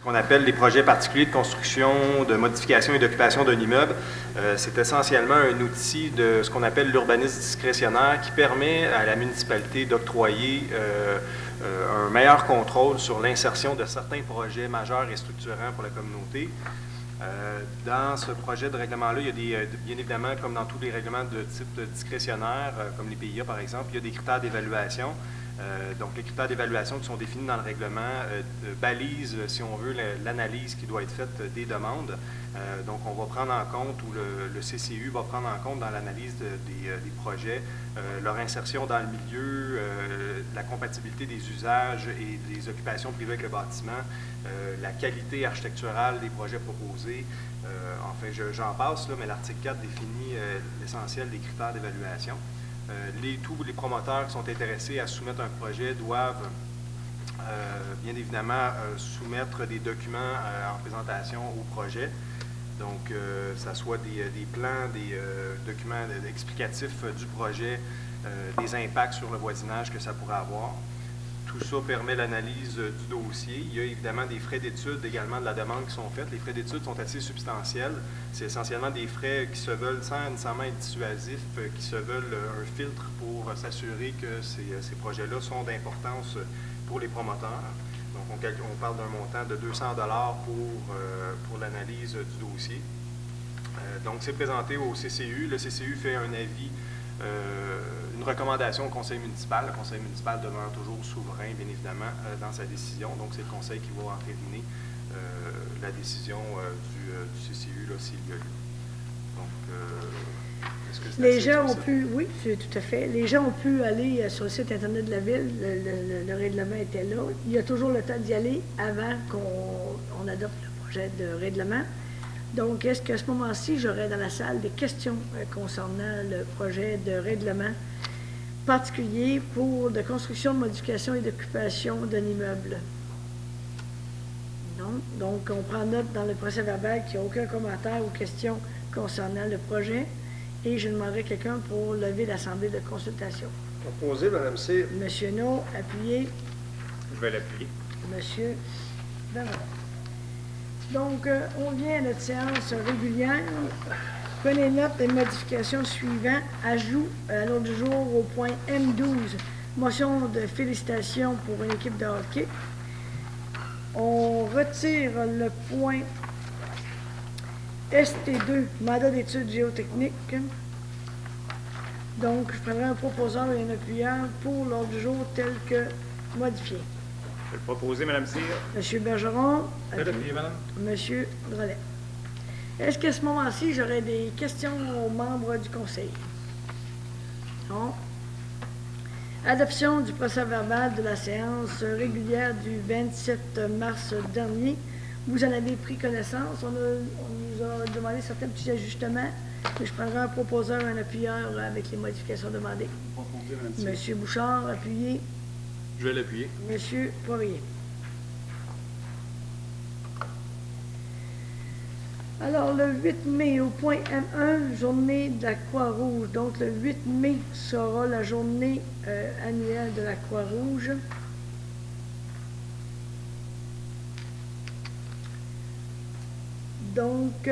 qu'on appelle les projets particuliers de construction, de modification et d'occupation d'un immeuble. C'est essentiellement un outil de ce qu'on appelle l'urbanisme discrétionnaire qui permet à la municipalité d'octroyer un meilleur contrôle sur l'insertion de certains projets majeurs et structurants pour la communauté. Dans ce projet de règlement-là, il y a bien évidemment, comme dans tous les règlements de type discrétionnaire, comme les PIA par exemple, il y a des critères d'évaluation. Donc, les critères d'évaluation qui sont définis dans le règlement balisent, si on veut, l'analyse qui doit être faite des demandes. Donc, on va prendre en compte, ou le CCU va prendre en compte dans l'analyse des projets, leur insertion dans le milieu, la compatibilité des usages et des occupations privées avec le bâtiment, la qualité architecturale des projets proposés. Enfin, j'en passe, là, mais l'article 4 définit l'essentiel des critères d'évaluation. Tous les promoteurs qui sont intéressés à soumettre un projet doivent bien évidemment soumettre des documents en présentation au projet. Donc, ça soit des plans, des documents explicatifs du projet, des impacts sur le voisinage que ça pourrait avoir. Tout ça permet l'analyse du dossier. Il y a évidemment des frais d'études également de la demande qui sont faites. Les frais d'études sont assez substantiels. C'est essentiellement des frais qui se veulent, sans nécessairement être dissuasifs, qui se veulent un filtre pour s'assurer que ces projets-là sont d'importance pour les promoteurs. Donc, on parle d'un montant de 200 $ pour l'analyse du dossier. Donc, c'est présenté au CCU. Le CCU fait un avis, une recommandation au conseil municipal. Le conseil municipal demeure toujours souverain, bien évidemment, dans sa décision. Donc, c'est le conseil qui va entériner la décision du CCU, s'il y a lieu. Donc, est-ce que c'est les gens ont pu, oui, tout à fait. Les gens ont pu aller sur le site Internet de la Ville. Le règlement était là. Il y a toujours le temps d'y aller avant qu'on adopte le projet de règlement. Donc, est-ce qu'à ce moment-ci, j'aurai dans la salle des questions concernant le projet de règlement particulier pour de construction, de modification et d'occupation d'un immeuble? Non. Donc, on prend note dans le procès verbal qu'il n'y a aucun commentaire ou question concernant le projet. Et je demanderai quelqu'un pour lever l'assemblée de consultation. Proposé, Mme C. Monsieur No, appuyé. Je vais l'appuyer. Monsieur Bernard. Donc, on vient à notre séance régulière. Prenez note des modifications suivantes. Ajout à l'ordre du jour au point M12, motion de félicitations pour une équipe de hockey. On retire le point ST2, mandat d'études géotechniques. Donc, je prendrai un proposeur et un appuyeur pour l'ordre du jour tel que modifié. Je vais le proposer, Mme Cyr. M. Bergeron. Je vais l'appuyer, Madame. M. Drolet. Est-ce qu'à ce moment-ci, j'aurais des questions aux membres du Conseil? Non. Adoption du procès-verbal de la séance régulière du 27 mars dernier. Vous en avez pris connaissance. On nous a demandé certains petits ajustements. Je prendrai un proposeur et un appuyeur avec les modifications demandées. M. Bouchard, appuyé. Je vais l'appuyer. M. Poirier. Alors, le 8 mai, au point M1, journée de la Croix-Rouge. Donc, le 8 mai sera la journée annuelle de la Croix-Rouge. Donc,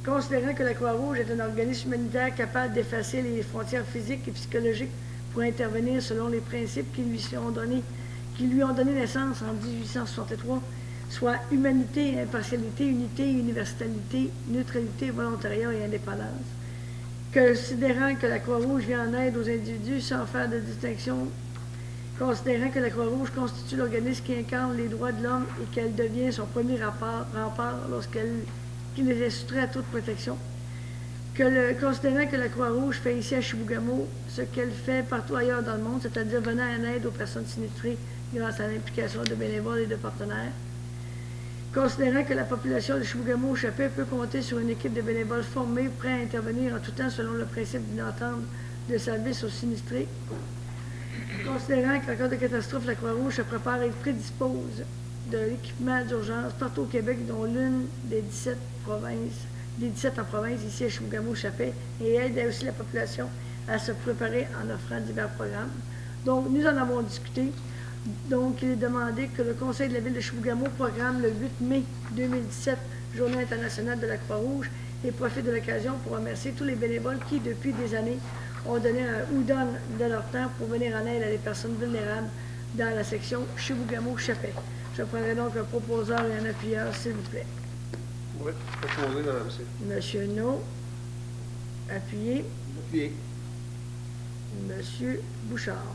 considérant que la Croix-Rouge est un organisme humanitaire capable d'effacer les frontières physiques et psychologiques pour intervenir selon les principes qui lui ont donné naissance en 1863, soit humanité, impartialité, unité, universalité, neutralité, volontariat et indépendance. Considérant que la Croix-Rouge vient en aide aux individus sans faire de distinction, considérant que la Croix-Rouge constitue l'organisme qui incarne les droits de l'homme et qu'elle devient son premier rempart qu'il est soustrait à toute protection, considérant que la Croix-Rouge fait ici à Chibougamau ce qu'elle fait partout ailleurs dans le monde, c'est-à-dire venant en aide aux personnes sinistrées grâce à l'implication de bénévoles et de partenaires, considérant que la population de Chibougamau-Chappé peut compter sur une équipe de bénévoles formés, prêts à intervenir en tout temps selon le principe d'une entente de service aux sinistrés, considérant qu'en cas de catastrophe, la Croix-Rouge se prépare et prédispose de l'équipement d'urgence partout au Québec, dont l'une des 17 en province, ici à Chibougamau-Chappé, et aide aussi la population à se préparer en offrant divers programmes. Donc, nous en avons discuté. Donc, il est demandé que le Conseil de la Ville de Chibougamau programme le 8 mai 2017, Journée internationale de la Croix-Rouge, et profite de l'occasion pour remercier tous les bénévoles qui, depuis des années, ont donné ou donnent de leur temps pour venir en aide à des personnes vulnérables dans la section Chibougamau-Chapais. Je prendrai donc un proposeur et un appuyeur, s'il vous plaît. Oui, proposé, madame C. Monsieur No, appuyé. Appuyé. Monsieur Bouchard.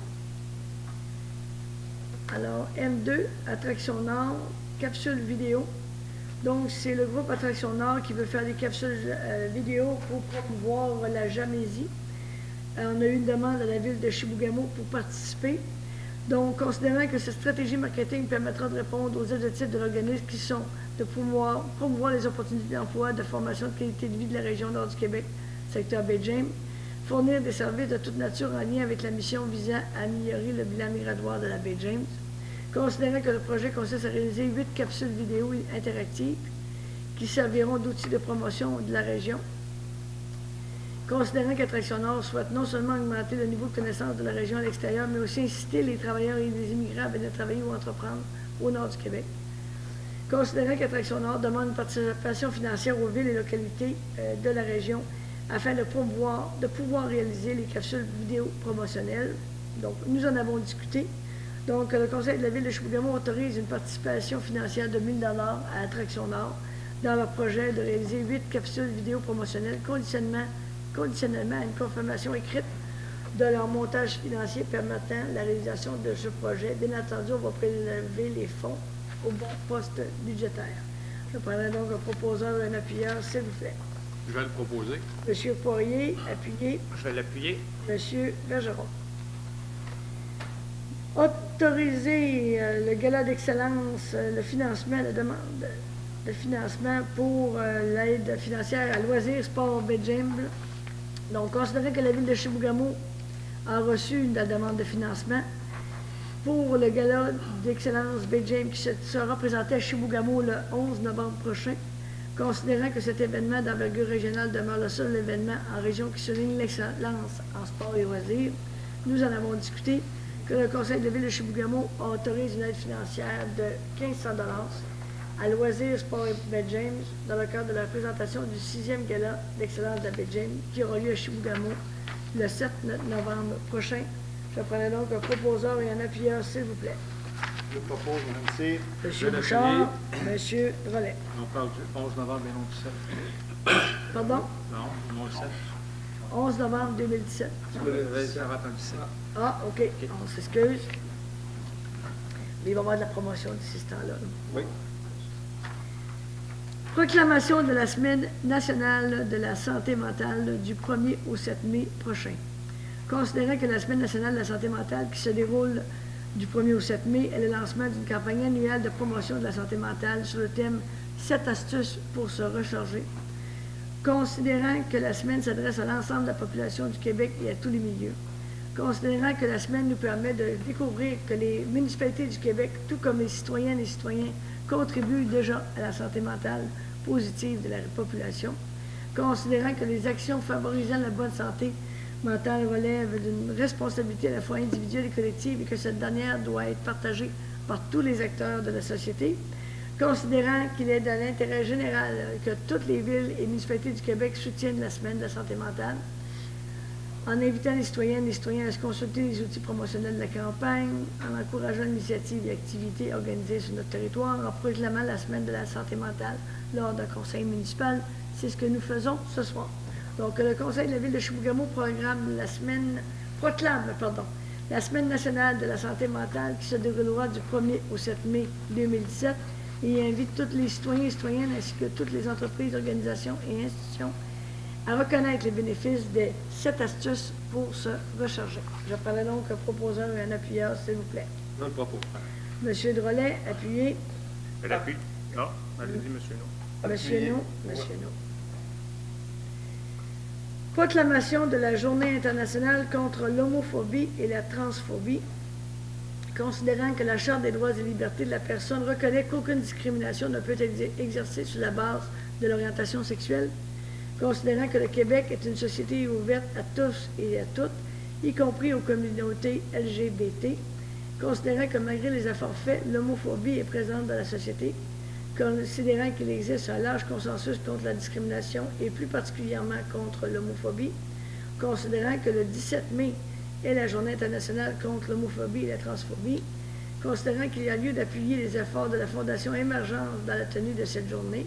Alors, M2, Attraction Nord, capsule vidéo. Donc, c'est le groupe Attraction Nord qui veut faire des capsules vidéo pour promouvoir la Jamésie. On a eu une demande à la ville de Chibougamau pour participer. Donc, considérant que cette stratégie marketing permettra de répondre aux objectifs de l'organisme qui sont de promouvoir les opportunités d'emploi, de formation de qualité de vie de la région nord du Québec, secteur Baie-James, fournir des services de toute nature en lien avec la mission visant à améliorer le bilan migratoire de la Baie-James, considérant que le projet consiste à réaliser 8 capsules vidéo interactives qui serviront d'outils de promotion de la région, considérant qu'Attraction Nord souhaite non seulement augmenter le niveau de connaissance de la région à l'extérieur, mais aussi inciter les travailleurs et les immigrants à venir travailler ou entreprendre au nord du Québec. Considérant qu'Attraction Nord demande une participation financière aux villes et localités de la région afin de pouvoir réaliser les capsules vidéo promotionnelles. Donc, nous en avons discuté. Donc, le Conseil de la Ville de Chibougamau autorise une participation financière de 1 000 $ à Attraction Nord dans leur projet de réaliser 8 capsules vidéo promotionnelles conditionnellement à une confirmation écrite de leur montage financier permettant la réalisation de ce projet. Bien entendu, on va prélever les fonds au bon poste budgétaire. Je prendrai donc un proposeur et un appuyeur, s'il vous plaît. Je vais le proposer. Monsieur Poirier, appuyé. Je vais l'appuyer. Monsieur Bergeron. Autoriser le gala d'excellence, le financement, la demande de financement pour l'aide financière à loisirs, sport, Baie-James. Donc, considérant que la Ville de Chibougamau a reçu la demande de financement pour le gala d'excellence Baie-James qui sera présenté à Chibougamau le 11 novembre prochain, considérant que cet événement d'envergure régionale demeure le seul événement en région qui souligne l'excellence en sport et loisirs, nous en avons discuté que le Conseil de la Ville de Chibougamau autorise une aide financière de 1 500 $ à Loisirs, Sport et Baie-James dans le cadre de la présentation du 6e gala d'excellence de la Baie-James qui aura lieu à Chibougamau le 7 novembre prochain. Je prendrai donc un proposeur et un appuyeur, s'il vous plaît. Je propose, madame C. Monsieur Bouchard, Monsieur Drolet. On parle du 11 novembre et non du 7. Pardon? Non, non le 7. 11 novembre 2017. Vas-y, avant le 17. Ah, OK. On s'excuse. Mais il va y avoir de la promotion d'ici ce temps-là. Oui. Proclamation de la Semaine nationale de la santé mentale du 1er au 7 mai prochain. Considérant que la Semaine nationale de la santé mentale qui se déroule du 1er au 7 mai est le lancement d'une campagne annuelle de promotion de la santé mentale sur le thème « 7 astuces pour se recharger ». Considérant que la semaine s'adresse à l'ensemble de la population du Québec et à tous les milieux. Considérant que la semaine nous permet de découvrir que les municipalités du Québec, tout comme les citoyennes et citoyens, contribuent déjà à la santé mentale positive de la population. Considérant que les actions favorisant la bonne santé mentale relèvent d'une responsabilité à la fois individuelle et collective et que cette dernière doit être partagée par tous les acteurs de la société. Considérant qu'il est de l'intérêt général que toutes les villes et municipalités du Québec soutiennent la semaine de la santé mentale, en invitant les citoyennes et les citoyens à se consulter les outils promotionnels de la campagne, en encourageant l'initiative et activités organisées sur notre territoire, en proclamant la semaine de la santé mentale lors d'un conseil municipal. C'est ce que nous faisons ce soir. Donc, le Conseil de la Ville de Chibougamau proclame la semaine nationale de la santé mentale qui se déroulera du 1er au 7 mai 2017 et invite tous les citoyens et citoyennes ainsi que toutes les entreprises, organisations et institutions à reconnaître les bénéfices des 7 astuces pour se recharger. Je prendrai donc un proposeur et un appuyeur, s'il vous plaît. Je le propose. Monsieur Drolet, appuyé. Je l'appuie. Non, allez-y, monsieur Non. Monsieur No, Monsieur No. Proclamation de la Journée internationale contre l'homophobie et la transphobie. Considérant que la Charte des droits et libertés de la personne reconnaît qu'aucune discrimination ne peut être exercée sur la base de l'orientation sexuelle, considérant que le Québec est une société ouverte à tous et à toutes, y compris aux communautés LGBT, Considérant que malgré les efforts faits, l'homophobie est présente dans la société, considérant qu'il existe un large consensus contre la discrimination et plus particulièrement contre l'homophobie, considérant que le 17 mai est la Journée internationale contre l'homophobie et la transphobie, considérant qu'il y a lieu d'appuyer les efforts de la Fondation Émergence dans la tenue de cette journée.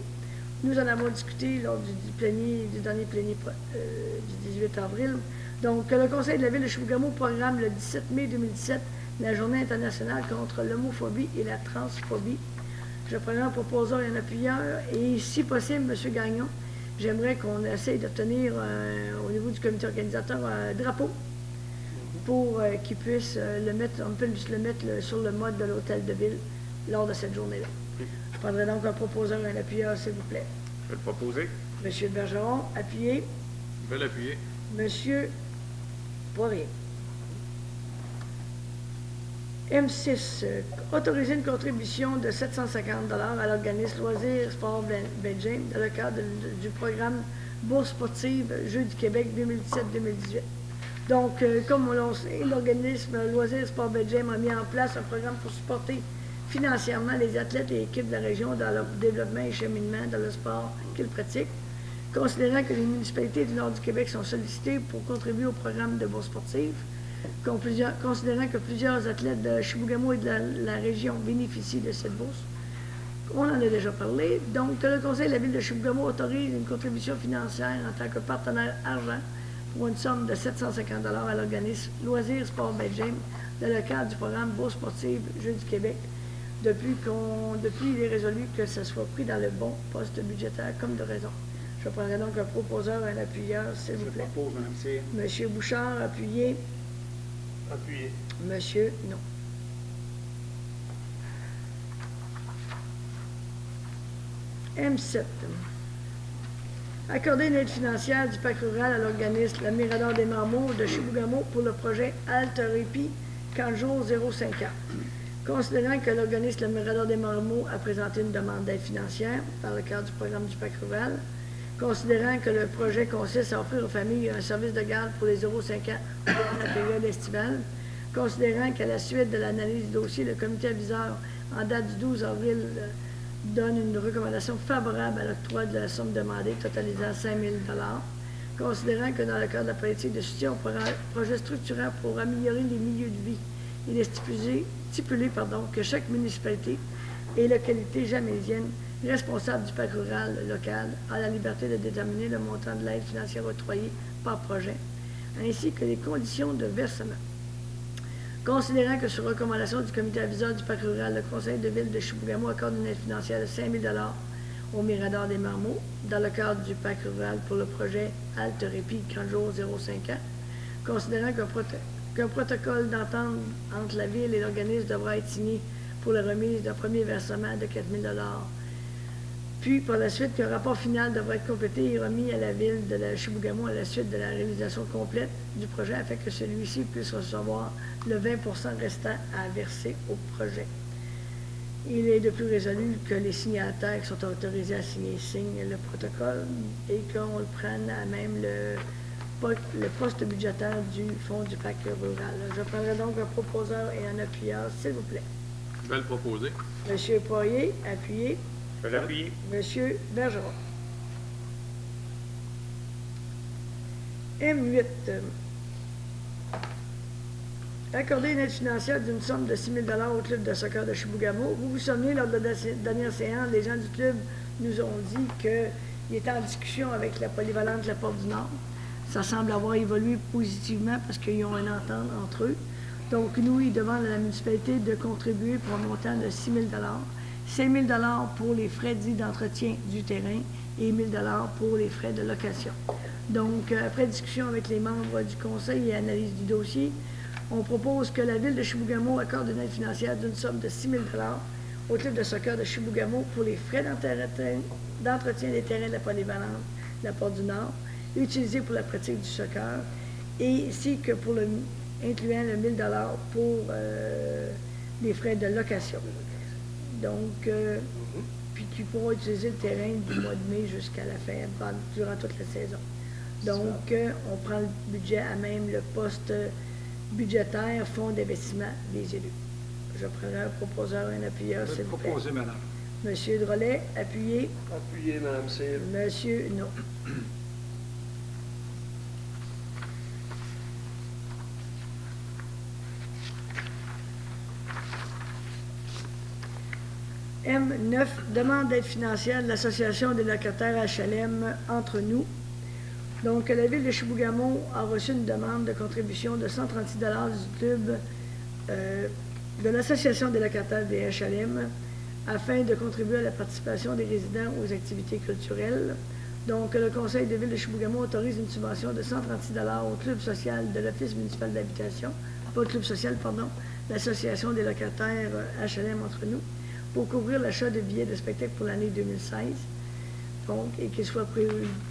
Nous en avons discuté lors du dernier plénier du 18 avril. Donc, que le Conseil de la Ville de Chibougamau programme le 17 mai 2017 la Journée internationale contre l'homophobie et la transphobie. Je prendrai un proposeur et un appuyeur, et si possible, M. Gagnon, j'aimerais qu'on essaye d'obtenir au niveau du comité organisateur un drapeau pour qu'il puisse le mettre, on peut le mettre sur le mode de l'hôtel de ville lors de cette journée-là. Je prendrai donc un proposeur et un appuyeur, s'il vous plaît. Je vais le proposer. M. Bergeron, appuyé. Je vais l'appuyer. M. Poirier. M6, autoriser une contribution de 750 $ à l'organisme Loisirs Sport Benjamin dans le cadre du programme Bourse sportive Jeux du Québec 2017-2018. Donc, comme on le sait, l'organisme Loisirs Sport Benjamin a mis en place un programme pour supporter financièrement les athlètes et équipes de la région dans leur développement et cheminement dans le sport qu'ils pratiquent. Considérant que les municipalités du nord du Québec sont sollicitées pour contribuer au programme de bourse sportive, considérant que plusieurs athlètes de Chibougamau et de la région bénéficient de cette bourse, on en a déjà parlé, donc que le Conseil de la Ville de Chibougamau autorise une contribution financière en tant que partenaire argent pour une somme de 750 $ à l'organisme Loisirs Sport Benjamin dans le cadre du programme Bourse sportive Jeux du Québec, depuis il est résolu que ce soit pris dans le bon poste budgétaire comme de raison. Je prendrai donc un proposeur et un appuyeur, s'il vous plaît. Je propose, Mme Cyr. Monsieur Bouchard, appuyé. Appuyé. Monsieur, non. M7. Accorder une aide financière du PAC rural à l'organisme La Mirador des Marmots de Chibougamau pour le projet Halte Répit 40 jours 05 ans. Considérant que l'organisme La Mirador des Marmots a présenté une demande d'aide financière dans le cadre du programme du PAC rural, considérant que le projet consiste à offrir aux familles un service de garde pour les 0,5 ans durant la période estivale, considérant qu'à la suite de l'analyse du dossier, le comité aviseur, en date du 12 avril, donne une recommandation favorable à l'octroi de la somme demandée, totalisant 5 000 $, considérant que dans le cadre de la politique de soutien au projet structurant pour améliorer les milieux de vie, il est stipulé que chaque municipalité et localité jamaisienne responsable du PAC rural local a la liberté de déterminer le montant de l'aide financière octroyée par projet, ainsi que les conditions de versement. Considérant que sur recommandation du comité aviseur du PAC rural, le conseil de ville de Chibougamau accorde une aide financière de 5 000 $ au Mirador des Marmots dans le cadre du PAC rural pour le projet Halte Répit 40 jours 05 ans, considérant qu'un protocole d'entente entre la ville et l'organisme devra être signé pour la remise d'un premier versement de 4 000 $. Puis, par la suite, qu'un rapport final devra être complété et remis à la ville de la Chibougamau à la suite de la réalisation complète du projet afin que celui-ci puisse recevoir le 20 % restant à verser au projet. Il est de plus résolu que les signataires qui sont autorisés à signer signent le protocole et qu'on le prenne à même le poste budgétaire du fonds du PAC rural. Je prendrai donc un proposeur et un appuyeur, s'il vous plaît. Je vais le proposer. Monsieur Poirier, appuyé. Je vais l'appuyer. Monsieur Bergeron. M8. Accorder une aide financière d'une somme de 6 000 $ au club de soccer de Chibougamau. Vous vous souvenez, lors de la dernière séance, les gens du club nous ont dit qu'il était en discussion avec la polyvalente La Porte du Nord. Ça semble avoir évolué positivement parce qu'ils ont une entente entre eux. Donc, nous, ils demandent à la municipalité de contribuer pour un montant de 6 000 $. 5 000 $ pour les frais dits d'entretien du terrain et 1 000 $ pour les frais de location. Donc, après discussion avec les membres du conseil et analyse du dossier, on propose que la ville de Chibougamau accorde une aide financière d'une somme de 6 000 $ au club de soccer de Chibougamau pour les frais d'entretien des terrains de la polyvalente La Porte du Nord, utilisés pour la pratique du soccer, et ainsi que incluant le 1 000 $ pour les frais de location. Donc, puis qui pourront utiliser le terrain du mois de mai jusqu'à la fin, durant toute la saison. Donc, on prend le budget à même le poste budgétaire, fonds d'investissement des élus. Je prendrai un proposeur et un appuyeur, Je vais s'il le vous plaît. proposer, madame. Monsieur Drolet, appuyé. Appuyé, Mme Cyr. Monsieur, non. M9, demande d'aide financière de l'Association des locataires HLM Entre nous. Donc, la Ville de Chibougamau a reçu une demande de contribution de 136 $ du club de l'Association des locataires des HLM afin de contribuer à la participation des résidents aux activités culturelles. Donc, le Conseil de Ville de Chibougamau autorise une subvention de 136 $ au club social de l'Office municipal d'habitation, pas le club social, pardon, l'Association des locataires HLM Entre nous, pour couvrir l'achat de billets de spectacle pour l'année 2016, donc, et qu'il soit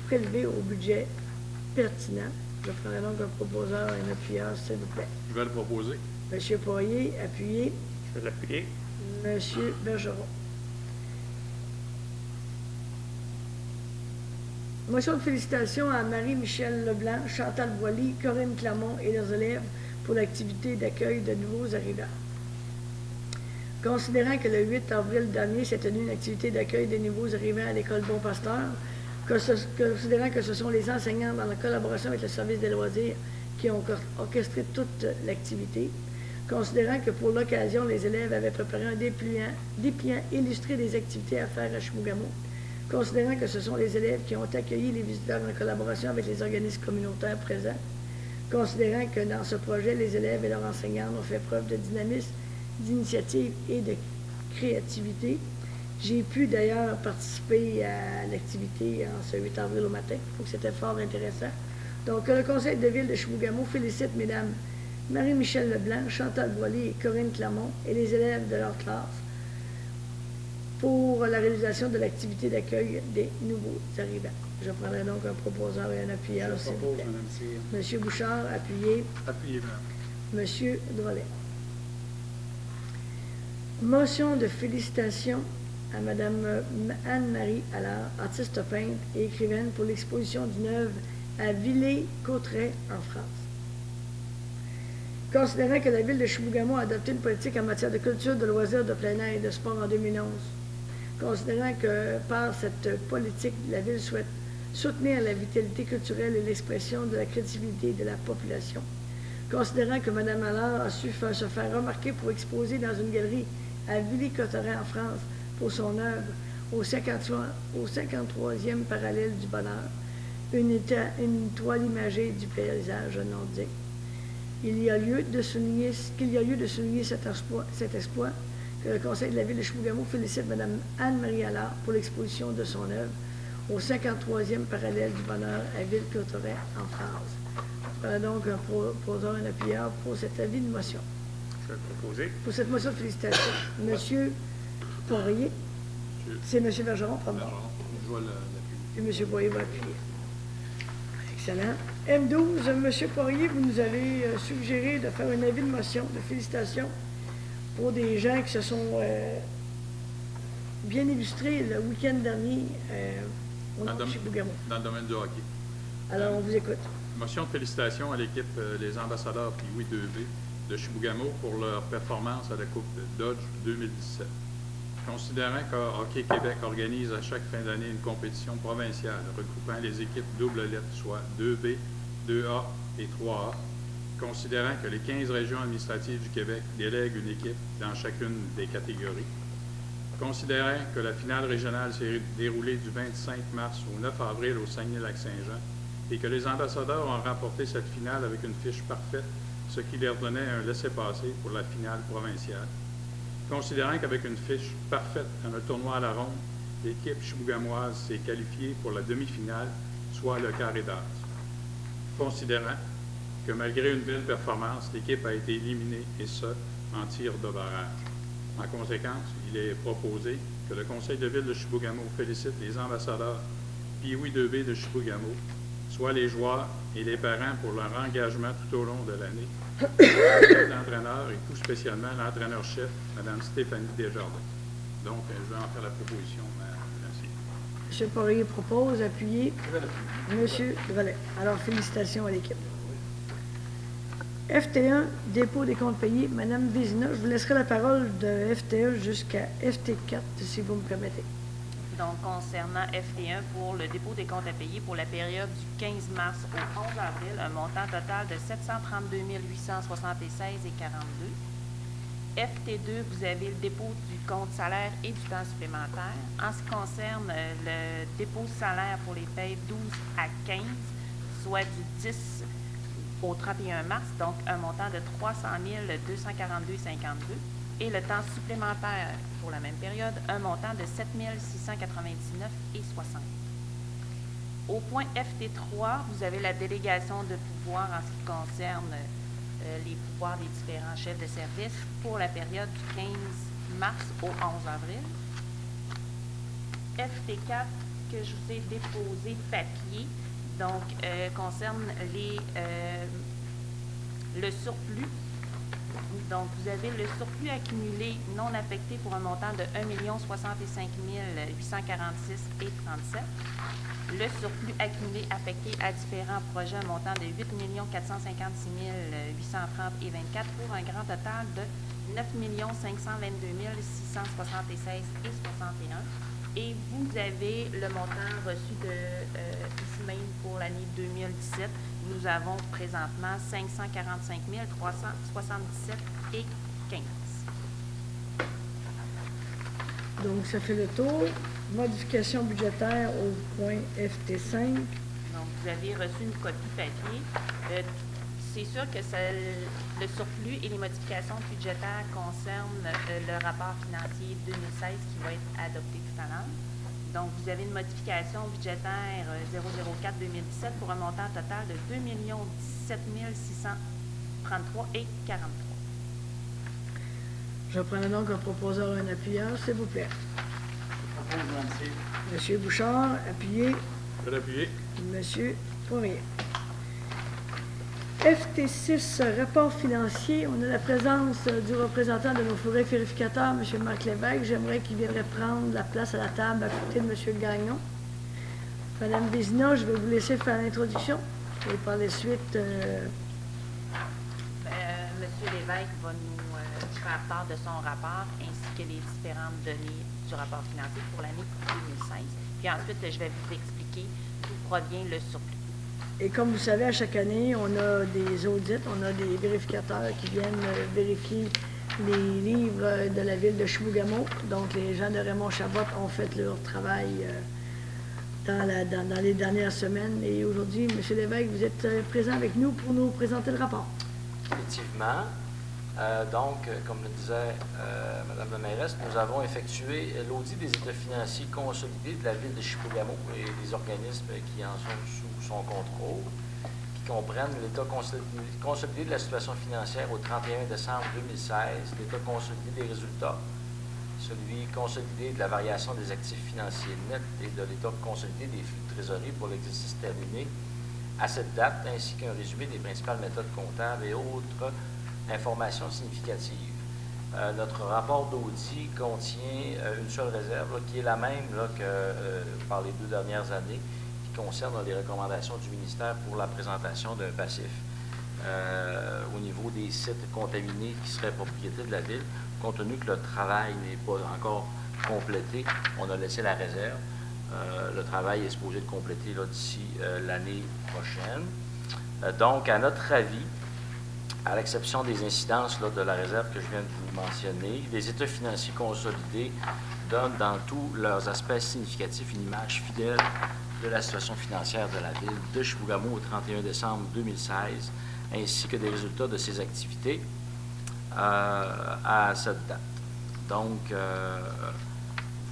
prélevé au budget pertinent. Je prendrai donc un proposeur et un appuyeur, s'il vous plaît. Je vais le proposer. Monsieur Poirier, appuyé. Je vais l'appuyer. Monsieur Bergeron. Motion de félicitations à Marie-Michel Leblanc, Chantal Boilly, Corinne Clermont et leurs élèves pour l'activité d'accueil de nouveaux arrivants. Considérant que le 8 avril dernier s'est tenue une activité d'accueil des nouveaux arrivants à l'école Bon Pasteur, considérant que ce sont les enseignants dans la collaboration avec le service des loisirs qui ont orchestré toute l'activité, considérant que pour l'occasion, les élèves avaient préparé un dépliant illustré des activités à faire à Chibougamau, considérant que ce sont les élèves qui ont accueilli les visiteurs en collaboration avec les organismes communautaires présents, considérant que dans ce projet, les élèves et leurs enseignants ont fait preuve de dynamisme, d'initiative et de créativité. J'ai pu d'ailleurs participer à l'activité en ce 8 avril au matin, donc c'était fort intéressant. Donc, le Conseil de Ville de Chibougamau félicite Mesdames Marie-Michel Leblanc, Chantal Boilly et Corinne Clermont et les élèves de leur classe pour la réalisation de l'activité d'accueil des nouveaux arrivants. Je prendrai donc un proposeur et un appuyeur, s'il vous plaît. Mme Cyr. Monsieur Bouchard, appuyé. Appuyé, madame. Monsieur Drolet. Motion de félicitations à Mme Anne-Marie Allard, artiste peintre et écrivaine pour l'exposition d'une œuvre à Villers-Cotterêts en France. Considérant que la Ville de Chibougamau a adopté une politique en matière de culture, de loisirs, de plein air et de sport en 2011, considérant que par cette politique, la Ville souhaite soutenir la vitalité culturelle et l'expression de la créativité de la population, considérant que Mme Allard a su se faire remarquer pour exposer dans une galerie à Villers-Cotterêts en France pour son œuvre au 53e parallèle du bonheur, une toile imagée du paysage nordique. Qu'il y a lieu de souligner cet exploit, que le Conseil de la Ville de Chibougamau félicite Mme Anne-Marie Allard pour l'exposition de son œuvre au 53e parallèle du bonheur à Villers-Cotterêts en France. Voilà donc un proposeur et un appuyeur pour cet avis de motion. Je vais le proposer. Pour cette motion de félicitations, Monsieur Poirier, c'est M. Bergeron, pardon, Je vais l'appuyer. et M. Poirier va appuyer. Excellent. M12, M. Poirier, vous nous avez suggéré de faire un avis de motion, de félicitations pour des gens qui se sont bien illustrés le week-end dernier au nord de Chibougamau. Dans le domaine du hockey. Alors, on vous écoute. Motion de félicitations à l'équipe Les Ambassadeurs Pioui 2B de Chibougamau pour leur performance à la Coupe Dodge 2017. Considérant que Hockey Québec organise à chaque fin d'année une compétition provinciale regroupant les équipes double lettre, soit 2B, 2A et 3A, considérant que les 15 régions administratives du Québec délèguent une équipe dans chacune des catégories, considérant que la finale régionale s'est déroulée du 25 mars au 9 avril au Saguenay-Lac-Saint-Jean et que les ambassadeurs ont remporté cette finale avec une fiche parfaite, ce qui leur donnait un laissez-passer pour la finale provinciale. Considérant qu'avec une fiche parfaite dans le tournoi à la ronde, l'équipe chibougamoise s'est qualifiée pour la demi-finale, soit le carré d'as. Considérant que malgré une belle performance, l'équipe a été éliminée, et ce, en tir de barrage. En conséquence, il est proposé que le Conseil de Ville de Chibougamau félicite les ambassadeurs Pioui 2B de Chibougamau, soit les joueurs et les parents pour leur engagement tout au long de l'année, l'entraîneur et tout spécialement l'entraîneur-chef, Mme Stéphanie Desjardins. Donc, je vais en faire la proposition. Merci. M. Poirier propose, appuyé. M. Drolet. Alors, félicitations à l'équipe. FT1, dépôt des comptes payés. Madame Vézina, je vous laisserai la parole de FT1 jusqu'à FT4, si vous me permettez. Donc, concernant FT1 pour le dépôt des comptes à payer pour la période du 15 mars au 11 avril, un montant total de 732 876,42. FT2, vous avez le dépôt du compte salaire et du temps supplémentaire. En ce qui concerne le dépôt salaire pour les payes 12 à 15, soit du 10 au 31 mars, donc un montant de 300 242,52. Et le temps supplémentaire pour la même période, un montant de 7 699,60. Au point FT3, vous avez la délégation de pouvoir en ce qui concerne les pouvoirs des différents chefs de service pour la période du 15 mars au 11 avril. FT4 que je vous ai déposé papier, donc concerne le surplus. Donc, vous avez le surplus accumulé non affecté pour un montant de 1 065 846,37. Le surplus accumulé affecté à différents projets, un montant de 8 456 830,24 pour un grand total de 9 522 676,61. Et vous avez le montant reçu ici même pour l'année 2017. Nous avons présentement 545 377,15. Donc, ça fait le tour. Modification budgétaire au point FT5. Donc, vous avez reçu une copie papier. C'est sûr que le surplus et les modifications budgétaires concernent le rapport financier 2016 qui va être adopté tout à l'heure. Donc, vous avez une modification budgétaire 004-2017 pour un montant total de 2 17 633,43. Je prends donc un proposeur et un appuyeur, s'il vous plaît. Monsieur Bouchard, appuyé. Je vais l'appuyer. Monsieur Poirier. FT6, rapport financier. On a la présence du représentant de nos forêts vérificateurs, M. Marc Lévesque. J'aimerais qu'il viendrait prendre la place à la table à côté de M. Gagnon. Madame Vézina, je vais vous laisser faire l'introduction. Et par la suite... M. Lévesque va nous faire part de son rapport ainsi que les différentes données du rapport financier pour l'année 2016. Puis ensuite, je vais vous expliquer d'où provient le surplus. Et comme vous savez, à chaque année, on a des audits, on a des vérificateurs qui viennent vérifier les livres de la ville de Chibougamau. Donc, les gens de Raymond-Chabot ont fait leur travail dans les dernières semaines. Et aujourd'hui, M. Lévesque, vous êtes présent avec nous pour nous présenter le rapport. Effectivement. Donc, comme le disait Mme la mairesse, nous avons effectué l'audit des états financiers consolidés de la ville de Chibougamau et des organismes qui en sont sous son contrôle, qui comprennent l'état consolidé de la situation financière au 31 décembre 2016, l'état consolidé des résultats, celui consolidé de la variation des actifs financiers nets et de l'état consolidé des flux de trésorerie pour l'exercice terminé à cette date, ainsi qu'un résumé des principales méthodes comptables et autres informations significatives. Notre rapport d'audit contient une seule réserve, là, qui est la même là, que par les 2 dernières années, qui concerne les recommandations du ministère pour la présentation d'un passif au niveau des sites contaminés qui seraient propriété de la ville. Compte tenu que le travail n'est pas encore complété, on a laissé la réserve. Le travail est supposé être complété d'ici l'année prochaine. Donc, à notre avis, à l'exception des incidences là, de la réserve que je viens de vous mentionner, les états financiers consolidés donnent dans tous leurs aspects significatifs une image fidèle de la situation financière de la ville de Chibougamau au 31 décembre 2016, ainsi que des résultats de ses activités à cette date. Donc,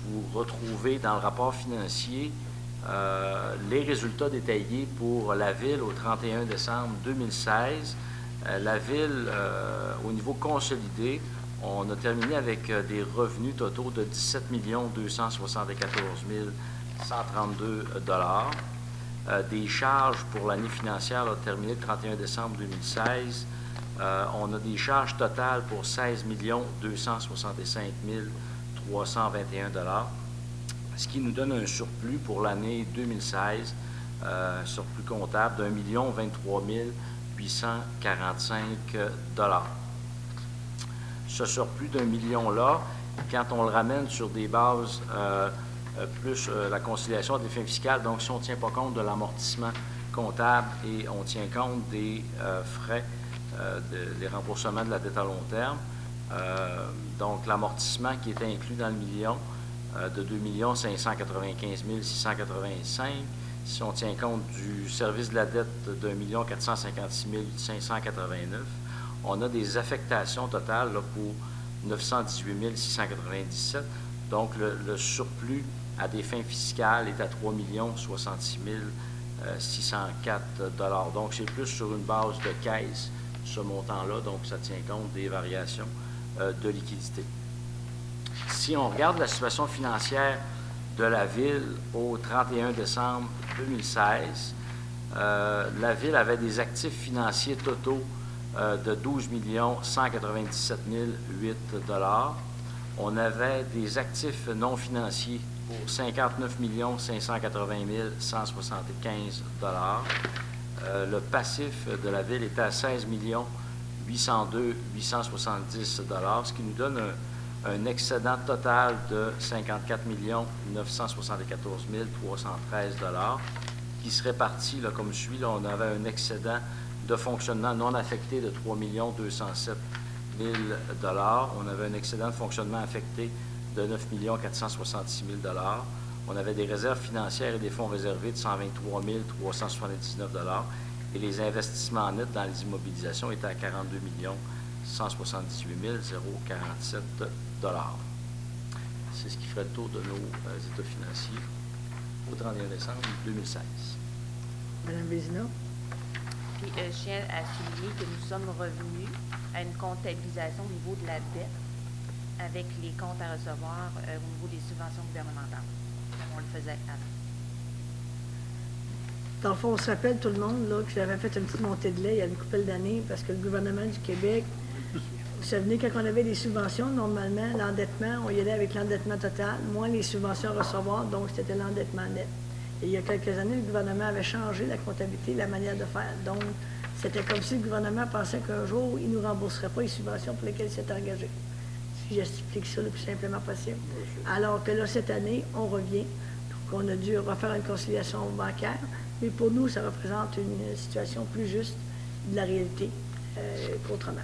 vous retrouvez dans le rapport financier les résultats détaillés pour la ville au 31 décembre 2016. La ville, au niveau consolidé, on a terminé avec des revenus totaux de 17 274 132 $. Des charges pour l'année financière terminée le 31 décembre 2016. On a des charges totales pour 16 265 321 $, ce qui nous donne un surplus pour l'année 2016, surplus comptable d'1 023 845 $. Ce surplus d'1 million-là, quand on le ramène sur des bases plus la conciliation des fins fiscales, donc si on ne tient pas compte de l'amortissement comptable et on tient compte des frais, des remboursements de la dette à long terme, donc l'amortissement qui était inclus dans le million de 2 595 685, si on tient compte du service de la dette de 1 456 589, on a des affectations totales là, pour 918 697. Donc, le surplus à des fins fiscales est à 3 066 604 $. Donc, c'est plus sur une base de caisse, ce montant-là. Donc, ça tient compte des variations de liquidité. Si on regarde la situation financière de la Ville au 31 décembre 2016, la Ville avait des actifs financiers totaux de 12 197 008 $. On avait des actifs non financiers pour 59 580 175 $. Le passif de la Ville était à 16 802 870 $, ce qui nous donne un excédent total de 54 974 313 $, qui se répartit là, comme suit. Là, on avait un excédent de fonctionnement non affecté de 3 207 000 $. On avait un excédent de fonctionnement affecté de 9 466 000 $. On avait des réserves financières et des fonds réservés de 123 379 $. Et les investissements nets dans les immobilisations étaient à 42 178 047 $. C'est ce qui ferait le tour de nos états financiers au 31 décembre 2016. Madame Vézina? Puis, je tiens à souligner que nous sommes revenus à une comptabilisation au niveau de la dette avec les comptes à recevoir au niveau des subventions gouvernementales. On le faisait avant. Dans le fond, on se rappelle tout le monde là, que j'avais fait une petite montée de lait il y a une couple d'années parce que le gouvernement du Québec, vous savez, quand on avait des subventions, normalement, l'endettement, on y allait avec l'endettement total, moins les subventions à recevoir, donc c'était l'endettement net. Et il y a quelques années, le gouvernement avait changé la comptabilité, la manière de faire. Donc, c'était comme si le gouvernement pensait qu'un jour, il ne nous rembourserait pas les subventions pour lesquelles il s'est engagé. Si j'explique ça le plus simplement possible. Alors que là, cette année, on revient. Donc, on a dû refaire une conciliation bancaire. Mais pour nous, ça représente une situation plus juste de la réalité qu'autrement.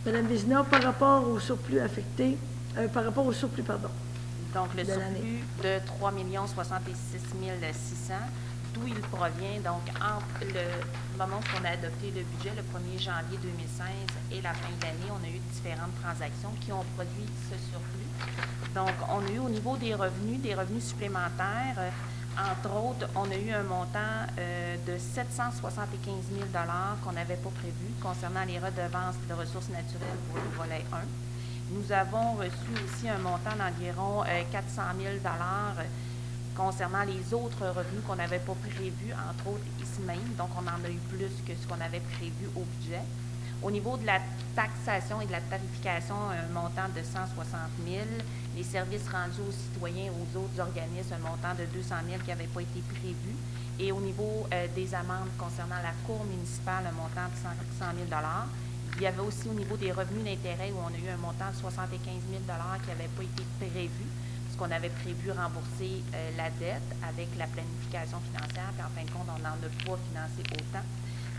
Madame Vézina, par rapport au surplus affecté, pardon. Donc, le surplus de 3 066 600, d'où il provient. Donc, entre le moment où on a adopté le budget, le 1er janvier 2016 et la fin de l'année, on a eu différentes transactions qui ont produit ce surplus. Donc, on a eu au niveau des revenus supplémentaires. Entre autres, on a eu un montant de 775 000 $ qu'on n'avait pas prévu concernant les redevances de ressources naturelles pour le volet 1. Nous avons reçu aussi un montant d'environ 400 000 $ concernant les autres revenus qu'on n'avait pas prévus, entre autres ici même. Donc, on en a eu plus que ce qu'on avait prévu au budget. Au niveau de la taxation et de la tarification, un montant de 160 000 $. Les services rendus aux citoyens et aux autres organismes, un montant de 200 000 $ qui n'avait pas été prévu. Et au niveau des amendes concernant la Cour municipale, un montant de 100 000 $. Il y avait aussi au niveau des revenus d'intérêt où on a eu un montant de 75 000 $ qui n'avait pas été prévu, parce qu'on avait prévu rembourser la dette avec la planification financière, puis en fin de compte, on n'en a pas financé autant.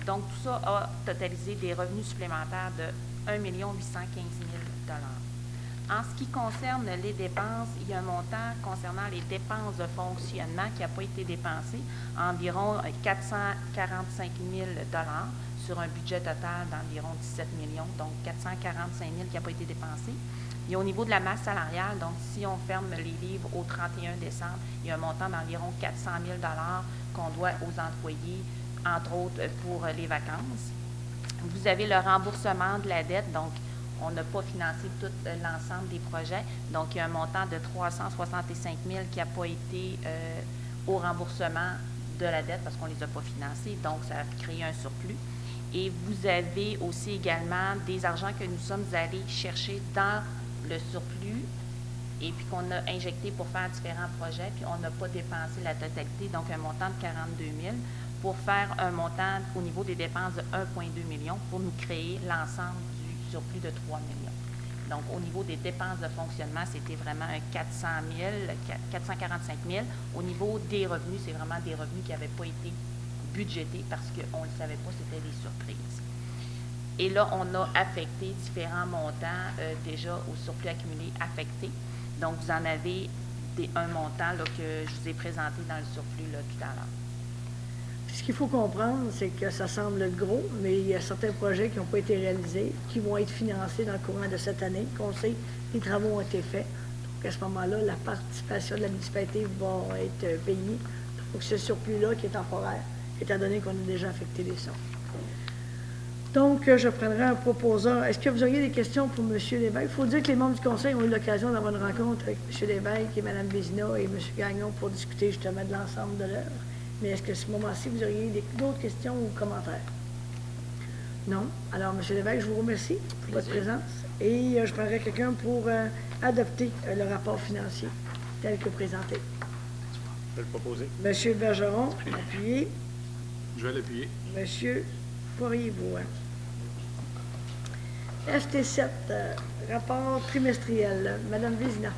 Donc, tout ça a totalisé des revenus supplémentaires de 1 815 000 $. En ce qui concerne les dépenses, il y a un montant concernant les dépenses de fonctionnement qui n'a pas été dépensé, environ 445 000 $ sur un budget total d'environ 17 millions, donc 445 000 qui n'a pas été dépensé. Et au niveau de la masse salariale, donc si on ferme les livres au 31 décembre, il y a un montant d'environ 400 000 $ qu'on doit aux employés, entre autres pour les vacances. Vous avez le remboursement de la dette, donc on n'a pas financé tout l'ensemble des projets. Donc, il y a un montant de 365 000 qui n'a pas été au remboursement de la dette parce qu'on ne les a pas financés. Donc, ça a créé un surplus. Et vous avez aussi également des argents que nous sommes allés chercher dans le surplus et puis qu'on a injecté pour faire différents projets, puis on n'a pas dépensé la totalité, donc un montant de 42 000. pour faire un montant au niveau des dépenses de 1,2 million pour nous créer l'ensemble du surplus de 3 millions. Donc, au niveau des dépenses de fonctionnement, c'était vraiment un 445 000. Au niveau des revenus, c'est vraiment des revenus qui n'avaient pas été budgétés parce qu'on ne le savait pas, c'était des surprises. Et là, on a affecté différents montants déjà au surplus accumulé affecté. Donc, vous en avez un montant là, que je vous ai présenté dans le surplus là, tout à l'heure. Ce qu'il faut comprendre, c'est que ça semble gros, mais il y a certains projets qui n'ont pas été réalisés, qui vont être financés dans le courant de cette année. Qu'on sait, les travaux ont été faits. Donc, à ce moment-là, la participation de la municipalité va être payée. Donc, ce surplus-là, qui est temporaire, étant donné qu'on a déjà affecté les sommes. Donc, je prendrai un proposeur. Est-ce que vous auriez des questions pour M. Lévesque? Il faut dire que les membres du conseil ont eu l'occasion d'avoir une rencontre avec M. Lévesque et Mme Vézina et M. Gagnon pour discuter justement de l'ensemble de l'œuvre. Mais est-ce que à ce moment-ci, vous auriez d'autres questions ou commentaires? Non? Alors, M. Lévesque, je vous remercie pour votre présence. Et je prendrai quelqu'un pour adopter le rapport financier tel que présenté. Je vais le proposer. M. Bergeron, appuyé. Je vais l'appuyer. M. Poirier-Brouin. FT7, rapport trimestriel. Mme Vézina.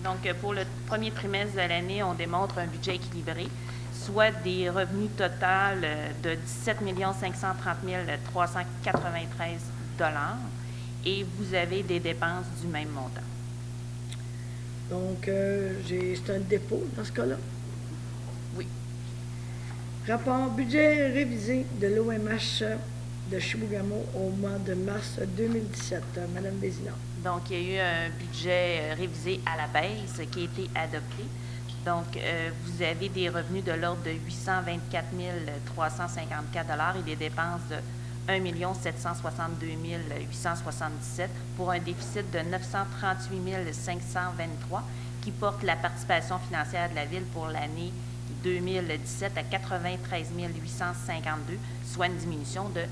Donc, pour le premier trimestre de l'année, on démontre un budget équilibré, soit des revenus total de 17 530 393 $ et vous avez des dépenses du même montant. Donc, c'est un dépôt dans ce cas-là. Oui. Rapport budget révisé de l'OMH de Chibougamau au mois de mars 2017. Madame Vézina. Donc, il y a eu un budget révisé à la baisse qui a été adopté. Donc, vous avez des revenus de l'ordre de 824 354 $ et des dépenses de 1 762 877 pour un déficit de 938 523 qui porte la participation financière de la Ville pour l'année 2017 à 93 852, soit une diminution de 1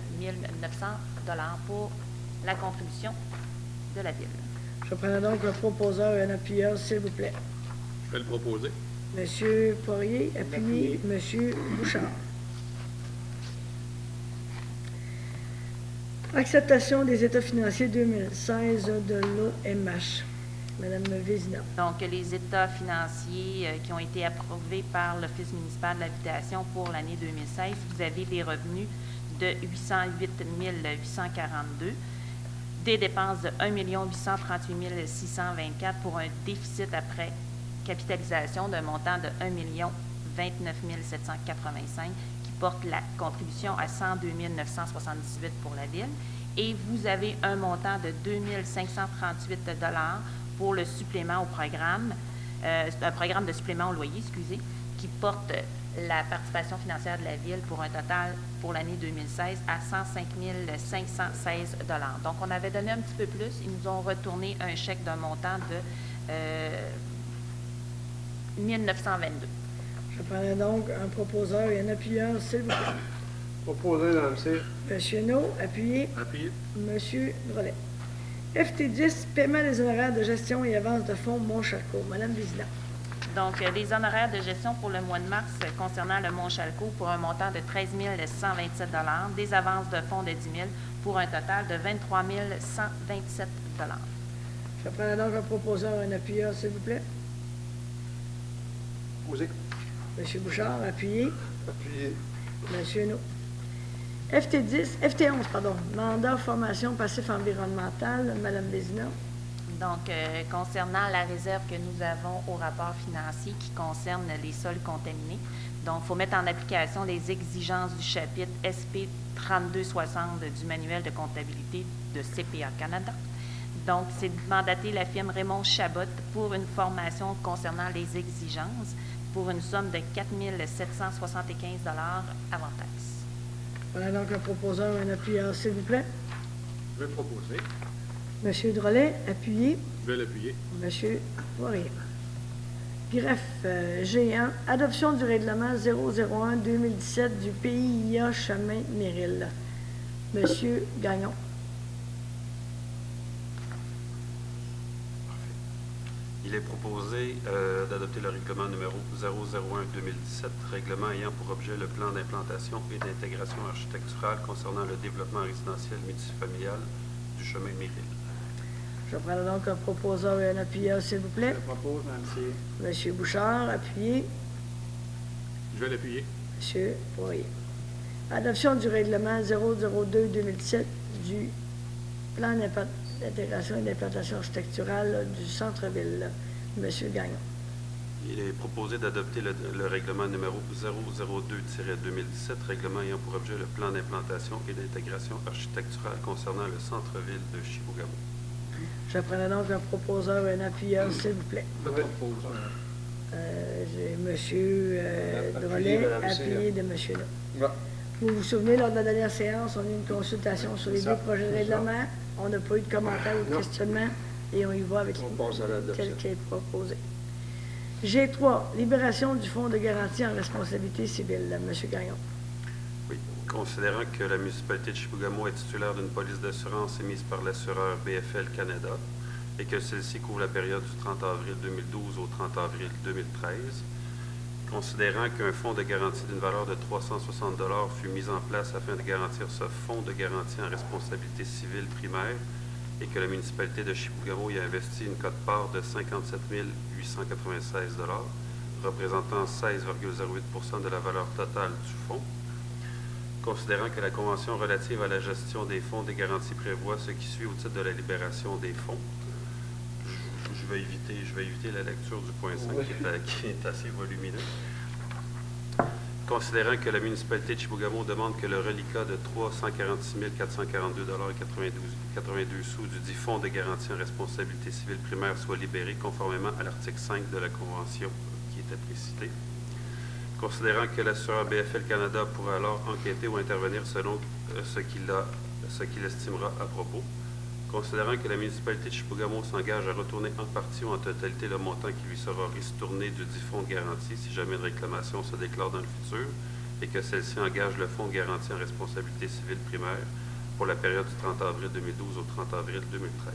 900 $ pour la contribution de la Ville. Je prends donc un proposeur et un appuyeur, s'il vous plaît. Je vais le proposer. Monsieur Poirier, appuyé. Monsieur Bouchard. Acceptation des états financiers 2016 de l'OMH. Madame Vézina. Donc, les états financiers qui ont été approuvés par l'Office municipal de l'habitation pour l'année 2016, vous avez des revenus de 808 842, des dépenses de 1 838 624 pour un déficit après capitalisation d'un montant de 1 29 785 qui porte la contribution à 102 978 pour la Ville. Et vous avez un montant de 2 538 $ pour le supplément au programme, un programme de supplément au loyer, excusez, qui porte la participation financière de la Ville pour un total pour l'année 2016 à 105 516 $. Donc, on avait donné un petit peu plus. Ils nous ont retourné un chèque d'un montant de 1 922. Je prendrai donc un proposeur et un appuyeur, s'il vous plaît. Proposé, Mme Cyr. Monsieur No, appuyé. Appuyé. Monsieur Drolet. FT10, paiement des honoraires de gestion et avance de fonds Montchalco. Madame Vézina. Donc, les honoraires de gestion pour le mois de mars concernant le Montchalco pour un montant de 13 127 $, des avances de fonds de 10 000 pour un total de 23 127 $. Je prends donc un proposeur et un appuyeur, s'il vous plaît. Posé. Monsieur Bouchard, appuyé. Appuyé. Monsieur No. FT11, pardon. Mandat formation passif environnemental. Madame Vézina. Donc, concernant la réserve que nous avons au rapport financier qui concerne les sols contaminés, donc, il faut mettre en application les exigences du chapitre SP 3260 du manuel de comptabilité de CPA Canada. Donc, c'est de mandater la firme Raymond Chabot pour une formation concernant les exigences pour une somme de 4 775 $ avant taxe. Voilà donc un proposeur et un appuyeur, s'il vous plaît. Je vais le proposer. Monsieur Drolet, appuyé. Je vais l'appuyer. Monsieur Poirier. Greffe G1, adoption du règlement 001-2017 du PIA Chemin Méril. Monsieur Gagnon. Il est proposé d'adopter le règlement numéro 001-2017, règlement ayant pour objet le plan d'implantation et d'intégration architecturale concernant le développement résidentiel multifamilial du chemin Méril. Je prends donc un proposeur et un appuyeur, s'il vous plaît. Je propose, Mme Cyr. Monsieur Bouchard, appuyé. Je vais l'appuyer. Monsieur Poirier. Adoption du règlement 002-2017 du plan d'intégration et d'implantation architecturale du centre-ville. Monsieur Gagnon. Il est proposé d'adopter le règlement numéro 002-2017, règlement ayant pour objet le plan d'implantation et d'intégration architecturale concernant le centre-ville de Chibougamau. Je prends donc un proposeur et un appuyeur, s'il vous plaît. Je propose. J'ai monsieur Drolet, Madame Cyr. appuyé de monsieur là. Ouais. Vous vous souvenez, lors de la dernière séance, on a eu une consultation sur les C'est ça, deux projets de c'est ça. règlement. On n'a pas eu de commentaires ou de Non. questionnement et on y va avec On passe à l'adoption. tel qui est proposé. G3, libération du fonds de garantie en responsabilité civile. Monsieur Gagnon. Oui. Considérant que la municipalité de Chibougamau est titulaire d'une police d'assurance émise par l'assureur BFL Canada et que celle-ci couvre la période du 30 avril 2012 au 30 avril 2013, considérant qu'un fonds de garantie d'une valeur de 360 $ fut mis en place afin de garantir ce fonds de garantie en responsabilité civile primaire et que la municipalité de Chibougamau y a investi une quote-part de 57 896 $, représentant 16,08 % de la valeur totale du fonds. Considérant que la Convention relative à la gestion des fonds des garanties prévoit ce qui suit au titre de la libération des fonds, je vais éviter la lecture du point 5 qui est assez volumineux. Considérant que la municipalité de Chibougamau demande que le reliquat de 346 442 $82 du dit fonds de garantie en responsabilité civile primaire soit libéré conformément à l'article 5 de la Convention qui était précitée. Considérant que l'assureur BFL Canada pourra alors enquêter ou intervenir selon ce qu'il estimera à propos. Considérant que la municipalité de Chibougamau s'engage à retourner en partie ou en totalité le montant qui lui sera ristourné du dit fonds de garantie si jamais une réclamation se déclare dans le futur et que celle-ci engage le fonds de garantie en responsabilité civile primaire pour la période du 30 avril 2012 au 30 avril 2013.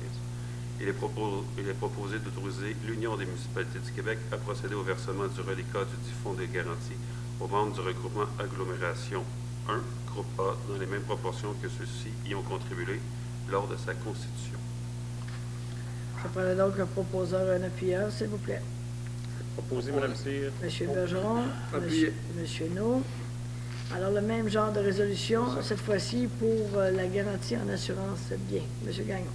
Il est proposé d'autoriser l'Union des municipalités du Québec à procéder au versement du reliquat du dit fonds de garantie aux membres du regroupement Agglomération 1, groupe A, dans les mêmes proportions que ceux-ci y ont contribué lors de sa constitution. Je prends donc un proposeur et un appuyeur, s'il vous plaît. Proposé, Mme Cyr. Monsieur Bergeron, Appuyé. Monsieur No. Alors, le même genre de résolution, cette fois-ci pour la garantie en assurance bien. Monsieur Gagnon.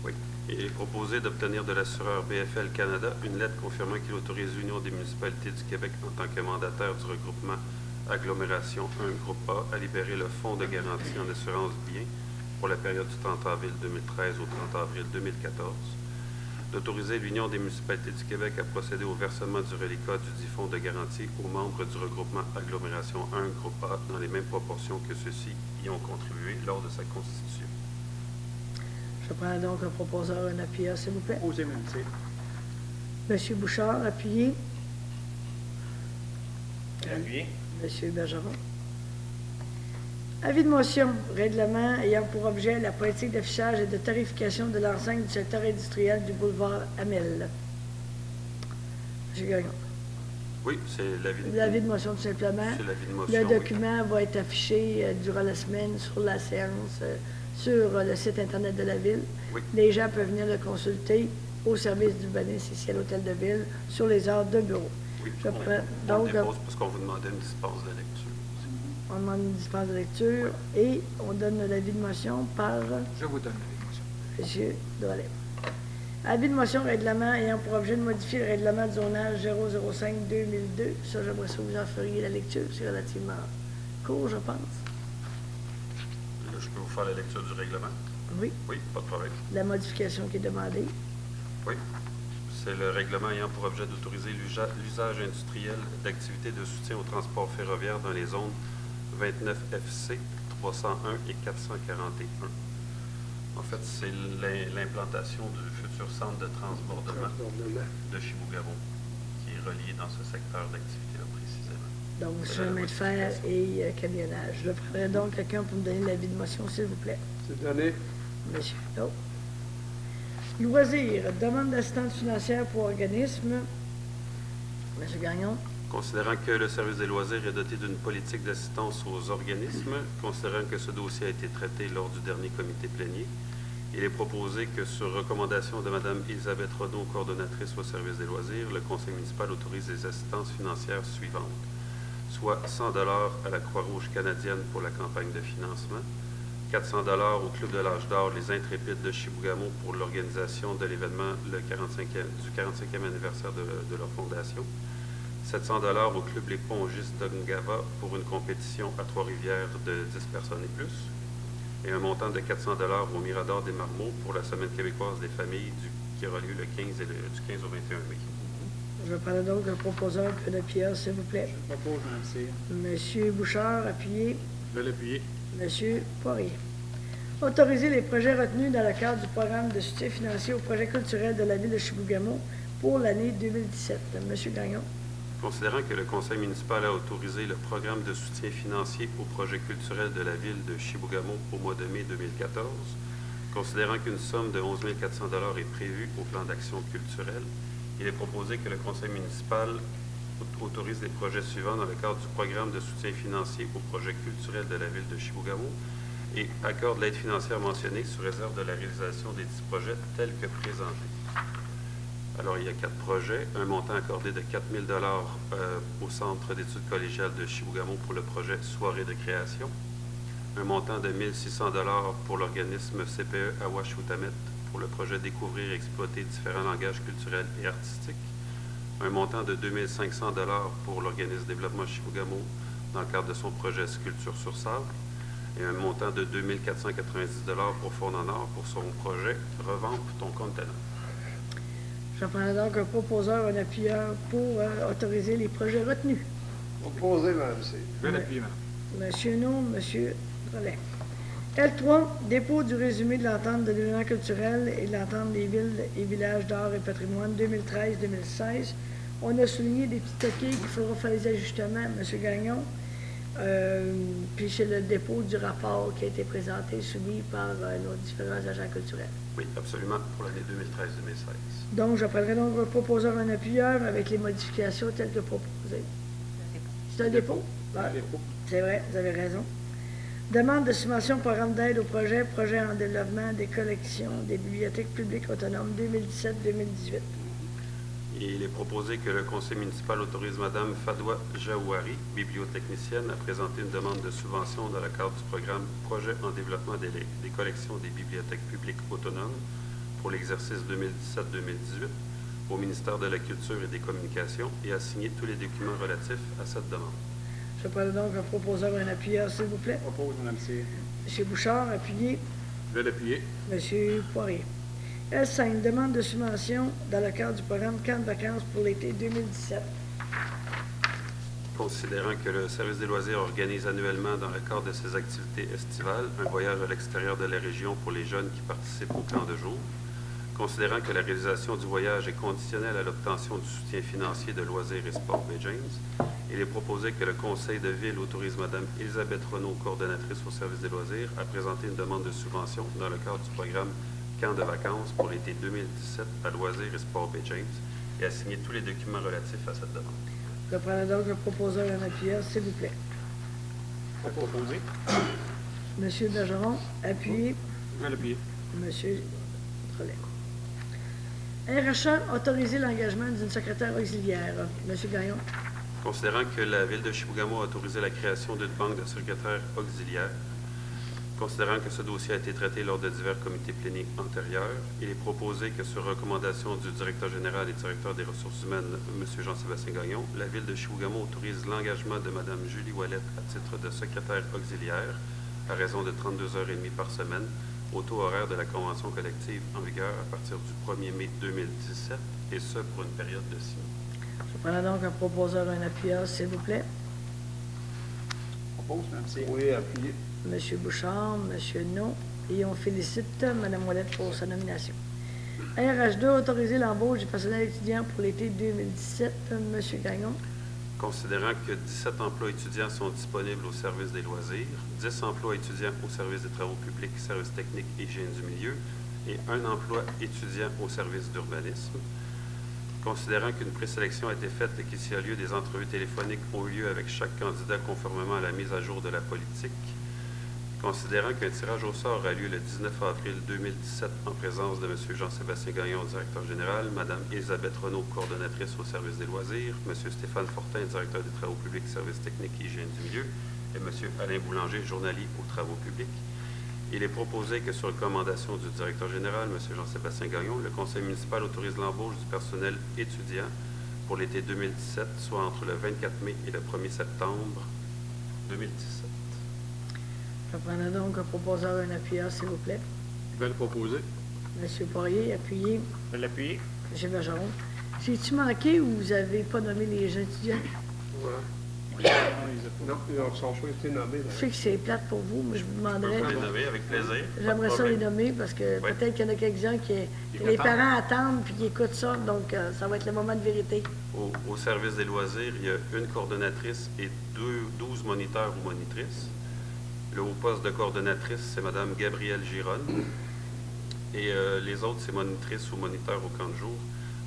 Oui. Il est proposé d'obtenir de l'assureur BFL Canada une lettre confirmant qu'il autorise l'Union des municipalités du Québec en tant que mandataire du regroupement Agglomération 1 Groupe A à libérer le fonds de garantie en assurance bien pour la période du 30 avril 2013 au 30 avril 2014, d'autoriser l'Union des municipalités du Québec à procéder au versement du reliquat du dit fonds de garantie aux membres du regroupement Agglomération 1 Groupe A dans les mêmes proportions que ceux-ci y ont contribué lors de sa constitution. Je prends donc un proposeur et un appuyeur, s'il vous plaît. Proposé, Mme Cyr. Monsieur Bouchard, appuyé. Appuyé. Monsieur Bergeron. Avis de motion, règlement ayant pour objet la politique d'affichage et de tarification de l'enseigne du secteur industriel du boulevard Amel. Monsieur Gagnon. Oui, c'est L'avis de motion, tout simplement. C'est l'avis de motion. Le oui. document va être affiché durant la semaine sur la séance, sur le site Internet de la Ville. Oui. Les gens peuvent venir le consulter au service d'urbanisme ici à l'Hôtel de Ville sur les heures de bureau. Oui, Je on prends donc dépose parce qu'on vous demandait une dispense de lecture. on demande une dispense de lecture et on donne l'avis de motion par Je vous donne la motion. M. Drolet. Avis de motion règlement ayant pour objet de modifier le règlement de zonage 005-2002. Ça, j'aimerais ça vous en feriez la lecture. C'est relativement court, je pense. Là, je peux vous faire la lecture du règlement? Oui. Oui, pas de problème. La modification qui est demandée. Oui. C'est le règlement ayant pour objet d'autoriser l'usage industriel d'activités de soutien au transport ferroviaire dans les zones 29 FC, 301 et 441. En fait, c'est l'implantation du futur centre de transbordement de Chibougamau qui est relié dans ce secteur d'activité-là précisément. Donc, C'est chemin la de fer modification. et camionnage. Je prendrai donc quelqu'un pour me donner l'avis de motion, s'il vous plaît. C'est donné. Monsieur. Oh. Loisirs, demande d'assistance financière pour organisme. Monsieur Gagnon. Considérant que le service des loisirs est doté d'une politique d'assistance aux organismes, considérant que ce dossier a été traité lors du dernier comité plénier, il est proposé que, sur recommandation de Mme Elisabeth Renaud, coordonnatrice au service des loisirs, le conseil municipal autorise les assistances financières suivantes, soit 100 $ à la Croix-Rouge canadienne pour la campagne de financement, 400 $ au Club de l'Âge d'Or Les Intrépides de Chibougamau pour l'organisation de l'événement du 45e anniversaire de leur fondation, 700 $ au Club Les Pongistes d'Ongava pour une compétition à Trois-Rivières de 10 personnes et plus, et un montant de 400 $ au Mirador des Marmots pour la Semaine québécoise des familles qui aura lieu du 15 au 21 mai. Je vais parler donc le proposeur de Pierre, s'il vous plaît. Je propose, Mme Cyr. Monsieur Bouchard, appuyé. Je vais l'appuyer. Monsieur Poirier. Autoriser les projets retenus dans le cadre du programme de soutien financier au projet culturel de la ville de Chibougamau pour l'année 2017. Monsieur Gagnon. Considérant que le conseil municipal a autorisé le programme de soutien financier au projet culturel de la ville de Chibougamau au mois de mai 2014, considérant qu'une somme de 11 400 $ est prévue au plan d'action culturelle, il est proposé que le conseil municipal autorise les projets suivants dans le cadre du programme de soutien financier au projet culturel de la ville de Chibougamau et accorde l'aide financière mentionnée sous réserve de la réalisation des 10 projets tels que présentés. Alors, il y a 4 projets. Un montant accordé de 4 000 $ au Centre d'études collégiales de Chibougamau pour le projet Soirée de création. Un montant de 1 600 $ pour l'organisme CPE Awash-Outamet pour le projet Découvrir et exploiter différents langages culturels et artistiques. Un montant de 2 500 $ pour l'organisme Développement Chibougamau dans le cadre de son projet Sculpture sur sable. Et un montant de 2 490 $ pour Faune en Or pour son projet Revampe ton contenant. Je prends donc un proposeur, un appuyeur pour autoriser les projets retenus. Proposé, Mme Cyr. Je vais l'appuyer, madame. Monsieur No, Monsieur Drolet. L3, dépôt du résumé de l'entente de l'événement culturel et de l'entente des villes et villages d'art et patrimoine 2013-2016. On a souligné des petites coquilles qu'il faudra faire des ajustements, Monsieur Gagnon. Puis c'est le dépôt du rapport qui a été présenté, soumis par nos différents agents culturels. Oui, absolument, pour l'année 2013-2016. Donc, je prendrai donc un proposeur, un appuyeur avec les modifications telles que proposées. C'est un dépôt? Ah, c'est vrai, vous avez raison. Demande de subvention programme d'aide au projet en développement des collections des bibliothèques publiques autonomes 2017-2018. Et il est proposé que le conseil municipal autorise Mme Fadwa Jaouari, bibliotechnicienne, à présenter une demande de subvention dans le cadre du programme Projet en développement des collections des bibliothèques publiques autonomes pour l'exercice 2017-2018 au ministère de la Culture et des Communications et à signer tous les documents relatifs à cette demande. Je prends donc un proposeur, un appuyeur, s'il vous plaît. Je propose, Mme Cyr. M. Bouchard, appuyé. Je vais l'appuyer. M. Poirier. L5, demande de subvention dans le cadre du programme Camp de vacances pour l'été 2017. Considérant que le service des loisirs organise annuellement dans le cadre de ses activités estivales un voyage à l'extérieur de la région pour les jeunes qui participent au camp de jour, considérant que la réalisation du voyage est conditionnelle à l'obtention du soutien financier de Loisirs et Sport Bay James, il est proposé que le conseil de ville autorise Mme Elisabeth Renaud, coordonnatrice au service des loisirs, à présenter une demande de subvention dans le cadre du programme Camp de vacances pour l'été 2017 à Loisirs et Sport Bay James et à signer tous les documents relatifs à cette demande. Je prends donc un proposeur, un appuyeur, s'il vous plaît. Proposé. Monsieur Bergeron, appuyé. Je vais l'appuyer. Monsieur Drolet. RHA, autoriser l'engagement d'une secrétaire auxiliaire. Monsieur Gagnon. Considérant que la Ville de Chibougamau a autorisé la création d'une banque de secrétaires auxiliaires, considérant que ce dossier a été traité lors de divers comités pléniers antérieurs, il est proposé que sur recommandation du directeur général et directeur des ressources humaines, M. Jean-Sébastien Gagnon, la Ville de Chibougamau autorise l'engagement de Mme Julie Ouellette à titre de secrétaire auxiliaire à raison de 32h30 par semaine au taux horaire de la convention collective en vigueur à partir du 1er mai 2017 et ce pour une période de 6 mois. Je prends donc un proposeur, un appuyeur, s'il vous plaît. Propose, Mme Cyr. Oui, appuyé. Monsieur Bouchard, Monsieur No, et on félicite Mme Ouellette pour sa nomination. RH2, autoriser l'embauche du personnel étudiant pour l'été 2017. Monsieur Gagnon. Considérant que 17 emplois étudiants sont disponibles au service des loisirs, 10 emplois étudiants au service des travaux publics, services techniques et hygiène du milieu, et un emploi étudiant au service d'urbanisme. Considérant qu'une présélection a été faite et qu'il y a lieu des entrevues téléphoniques ont lieu avec chaque candidat conformément à la mise à jour de la politique. Considérant qu'un tirage au sort a lieu le 19 avril 2017 en présence de M. Jean-Sébastien Gagnon, directeur général, Mme Elisabeth Renaud, coordonnatrice au service des loisirs, M. Stéphane Fortin, directeur des travaux publics, services techniques et hygiène du milieu, et M. Alain Boulanger, journalier aux travaux publics. Il est proposé que sur recommandation du directeur général, M. Jean-Sébastien Gagnon, le conseil municipal autorise l'embauche du personnel étudiant pour l'été 2017, soit entre le 24 mai et le 1er septembre 2017. Je prendrai donc un proposeur et un appuyeur, s'il vous plaît. Je vais le proposer. M. Poirier, appuyé. Je vais l'appuyer. M. Bergeron. J'ai-tu manqué ou vous n'avez pas nommé les jeunes étudiants? Non, ils n'ont pas été nommés. Je sais que c'est plate pour vous, mais je vous demanderais. Les nommer avec plaisir. J'aimerais ça les nommer parce que Oui. peut-être qu'il y en a quelques-uns que les parents attendent puis qui écoutent ça, donc ça va être le moment de vérité. Au service des loisirs, il y a une coordonnatrice et 12 moniteurs ou monitrices. Le haut poste de coordonnatrice, c'est Mme Gabrielle Gironne. Et les autres, c'est monitrices ou moniteurs au camp de jour.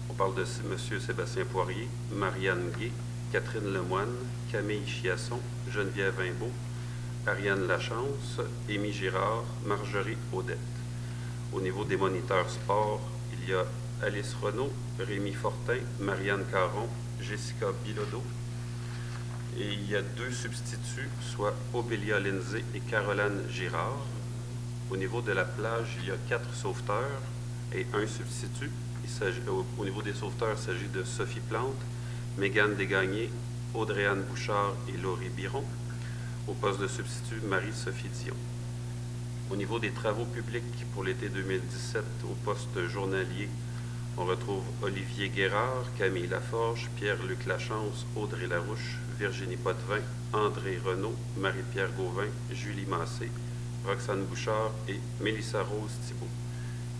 On parle de M. Sébastien Poirier, Marianne Gué, Catherine Lemoine, Camille Chiasson, Geneviève Imbeau, Ariane Lachance, Émy Girard, Marjorie Audette. Au niveau des moniteurs sport, il y a Alice Renaud, Rémi Fortin, Marianne Caron, Jessica Bilodeau. Et il y a 2 substituts, soit Obélia Lindsay et Caroline Girard. Au niveau de la plage, il y a 4 sauveteurs et 1 substitut. Au niveau des sauveteurs, il s'agit de Sophie Plante, Mégane Desgagnés, Audrey-Anne Bouchard et Laurie Biron. Au poste de substitut, Marie-Sophie Dion. Au niveau des travaux publics pour l'été 2017, au poste journalier, on retrouve Olivier Guérard, Camille Laforge, Pierre-Luc Lachance, Audrey Larouche, Virginie Potvin, André Renaud, Marie-Pierre Gauvin, Julie Massé, Roxane Bouchard et Mélissa Rose Thibault.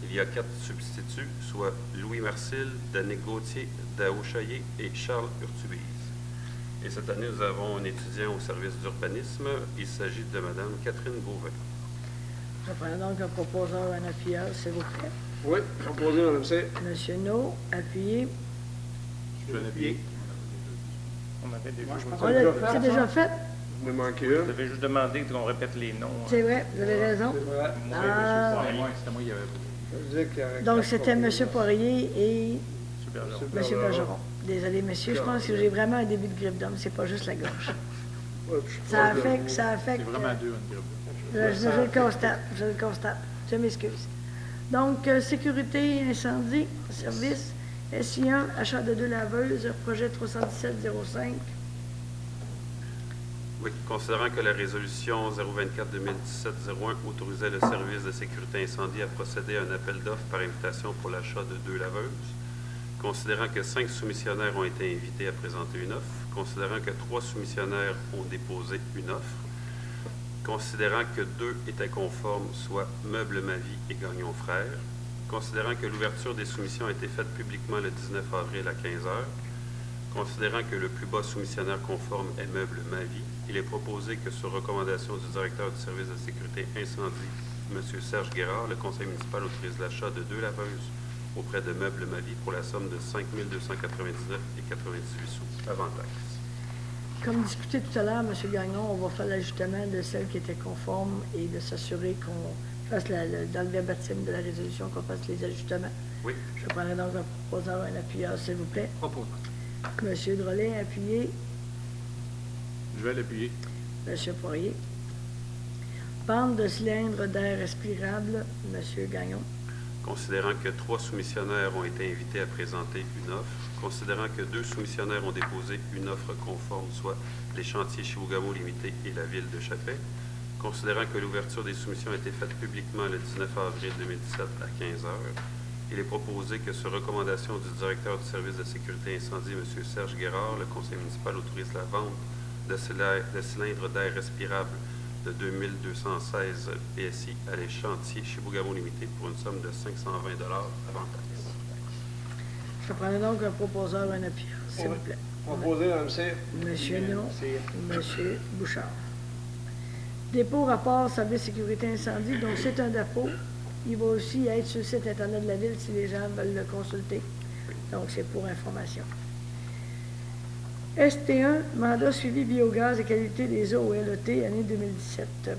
Il y a 4 substituts, soit Louis Marcil, Danick Gauthier, Dao Chaillé et Charles Urtubise. Et cette année, nous avons un étudiant au service d'urbanisme. Il s'agit de Mme Catherine Gauvin. Je prends donc un proposeur et un appuyeur, s'il vous plaît. Oui, proposé, Mme C. M. No, appuyé. Je vais l'appuyer. On avait déjà. C'est déjà fait? Il me manquait Vous un. avez juste demandé qu'on répète les noms. C'est vrai, vous avez raison. C'est vrai. Moi, Ah. M. Poirier, C'était moi, il y avait... Je disais qu'il y avait Donc, 4 c'était M. proposés. Poirier et M. Bergeron. M. Bergeron. Désolé, messieurs, je pense que j'ai vraiment un début de grippe d'homme, c'est pas juste la gorge. Ouais, puis je suis Ça proche de affecte, vous. ça affecte. C'est vraiment 2, une grippe. Je le constate, je m'excuse. Donc, sécurité, incendie, service, SI1, achat de 2 laveuses, projet 317-05. Oui, considérant que la résolution 024-2017-01 autorisait le service de sécurité incendie à procéder à un appel d'offres par invitation pour l'achat de 2 laveuses, considérant que 5 soumissionnaires ont été invités à présenter une offre, considérant que 3 soumissionnaires ont déposé une offre, considérant que 2 étaient conformes, soit Meubles Ma Vie et Gagnon Frères, considérant que l'ouverture des soumissions a été faite publiquement le 19 avril à 15 h, considérant que le plus bas soumissionnaire conforme est Meubles Ma Vie, il est proposé que sur recommandation du directeur du service de sécurité incendie, M. Serge Guérard, le conseil municipal autorise l'achat de 2 laveuses auprès de Meubles Ma Vie pour la somme de 5 299,98 sous avant taxe. Comme discuté tout à l'heure, M. Gagnon, on va faire l'ajustement de celles qui étaient conformes et de s'assurer qu'on fasse dans le verbatim de la résolution, qu'on fasse les ajustements. Oui. Je prendrai donc un proposeur, un appuyeur, s'il vous plaît. Proposant. M. Drolet, appuyé. Je vais l'appuyer. M. Poirier. Pente de cylindre d'air respirable, M. Gagnon. Considérant que 3 soumissionnaires ont été invités à présenter une offre, considérant que 2 soumissionnaires ont déposé une offre conforme, soit les chantiers Chibougamau Limité et la ville de Chapais, considérant que l'ouverture des soumissions a été faite publiquement le 19 avril 2017 à 15 h, il est proposé que sur recommandation du directeur du service de sécurité incendie, M. Serge Guérard, le conseil municipal autorise la vente de cylindres d'air respirable de 2216 PSI à les chantiers Chibougamau Limité pour une somme de 520 $ avant taxe. Je prendrai donc un proposeur, un appuyeur, s'il vous plaît. Proposé, Mme C. M. Non, M. Bouchard. Dépôt, rapport, service sécurité incendie. Donc, c'est un dépôt il va aussi être sur le site Internet de la Ville si les gens veulent le consulter. Donc, c'est pour information. ST1, mandat suivi biogaz et qualité des eaux au LET, année 2017.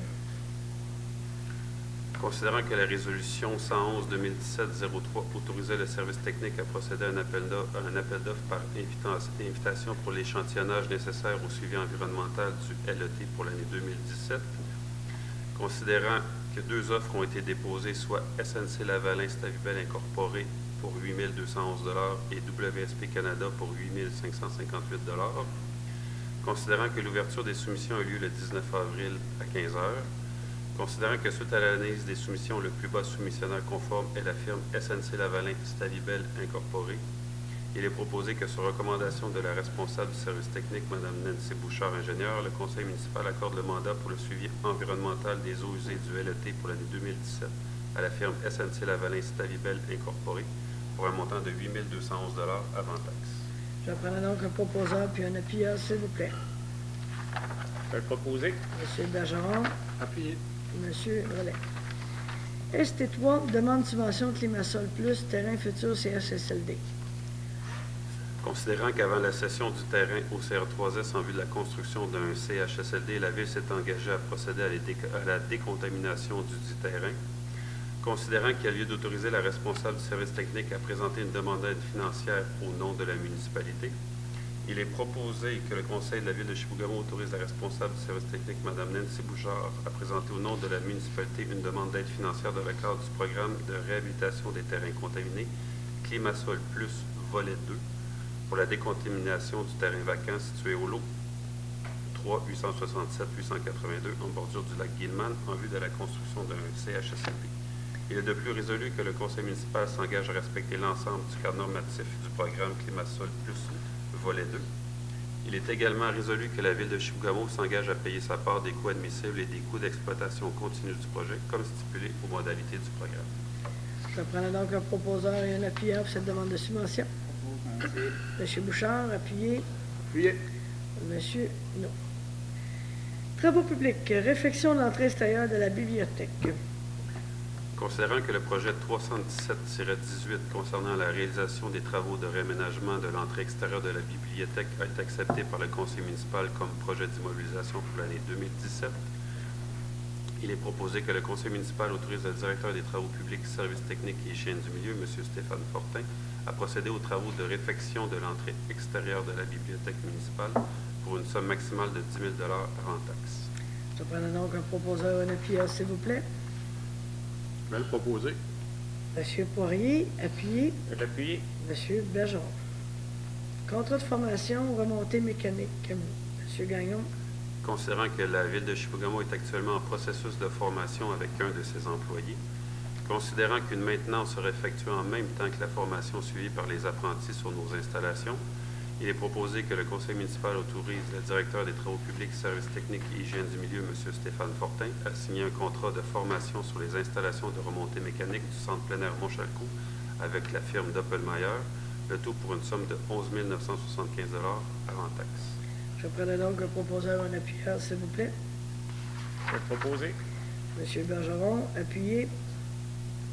Considérant que la résolution 111-2017-03 autorisait le service technique à procéder à un appel d'offres par invitation pour l'échantillonnage nécessaire au suivi environnemental du LET pour l'année 2017, considérant que 2 offres ont été déposées, soit SNC Lavalin Stavibel Incorporé pour 8 211 $ et WSP Canada pour 8 558 $, considérant que l'ouverture des soumissions a eu lieu le 19 avril à 15 h, considérant que suite à l'analyse des soumissions, le plus bas soumissionnaire conforme est la firme SNC Lavalin Stavibel Incorporé, il est proposé que sur recommandation de la responsable du service technique, Mme Nancy Bouchard, ingénieure, le conseil municipal accorde le mandat pour le suivi environnemental des eaux usées du LET pour l'année 2017 à la firme SNC Lavalin Stavibel Incorporé pour un montant de 8 211 $ avant taxe. Je prends donc un proposeur puis un appuyeur, s'il vous plaît. Je vais le proposer. M. Bergeron, Appuyé. M. Relais. ST3, demande subvention Climasol Plus, terrain futur CHSLD. Considérant qu'avant la cession du terrain au CR3S en vue de la construction d'un CHSLD, la Ville s'est engagée à procéder à la décontamination du dit terrain, considérant qu'il y a lieu d'autoriser la responsable du service technique à présenter une demande d'aide financière au nom de la municipalité, il est proposé que le Conseil de la Ville de Chibougamau autorise la responsable du service technique, Mme Nancy Bouchard, à présenter au nom de la municipalité une demande d'aide financière dans le cadre du programme de réhabilitation des terrains contaminés Climasol Plus, volet 2, pour la décontamination du terrain vacant situé au lot 3 867 882 en bordure du lac Guilman en vue de la construction d'un CHSLD. Il est de plus résolu que le conseil municipal s'engage à respecter l'ensemble du cadre normatif du programme Climasol Plus, volet 2. Il est également résolu que la Ville de Chibougamau s'engage à payer sa part des coûts admissibles et des coûts d'exploitation continue du projet, comme stipulé aux modalités du programme. Je prends donc un proposeur et un appuyeur pour cette demande de subvention. M. Bouchard, appuyé. Appuyé. M. Non. Travaux publics, réfection de l'entrée extérieure de la bibliothèque. Considérant que le projet 317-18 concernant la réalisation des travaux de réaménagement de l'entrée extérieure de la bibliothèque a été accepté par le conseil municipal comme projet d'immobilisation pour l'année 2017, il est proposé que le conseil municipal autorise le directeur des travaux publics, services techniques et hygiène du milieu, M. Stéphane Fortin, à procéder aux travaux de réfection de l'entrée extérieure de la bibliothèque municipale pour une somme maximale de 10 000 $ avant taxe. Je prends donc un proposeur et un appuyeur, s'il vous plaît. Je vais le proposer. M. Poirier, appuyé. Je vais l'appuyer. M. Bergeron. Contrat de formation, remontée mécanique. M. Gagnon. Considérant que la Ville de Chibougamau est actuellement en processus de formation avec un de ses employés, considérant qu'une maintenance sera effectuée en même temps que la formation suivie par les apprentis sur nos installations, il est proposé que le conseil municipal autorise le directeur des travaux publics, services techniques et hygiène du milieu, M. Stéphane Fortin, à signer un contrat de formation sur les installations de remontée mécanique du centre plein air Montchalco avec la firme Doppelmayr, le tout pour une somme de 11 975 $ avant taxe. Je prends donc un proposeur et un appuyeur, s'il vous plaît. Je vais le proposer. M. Bergeron, appuyé.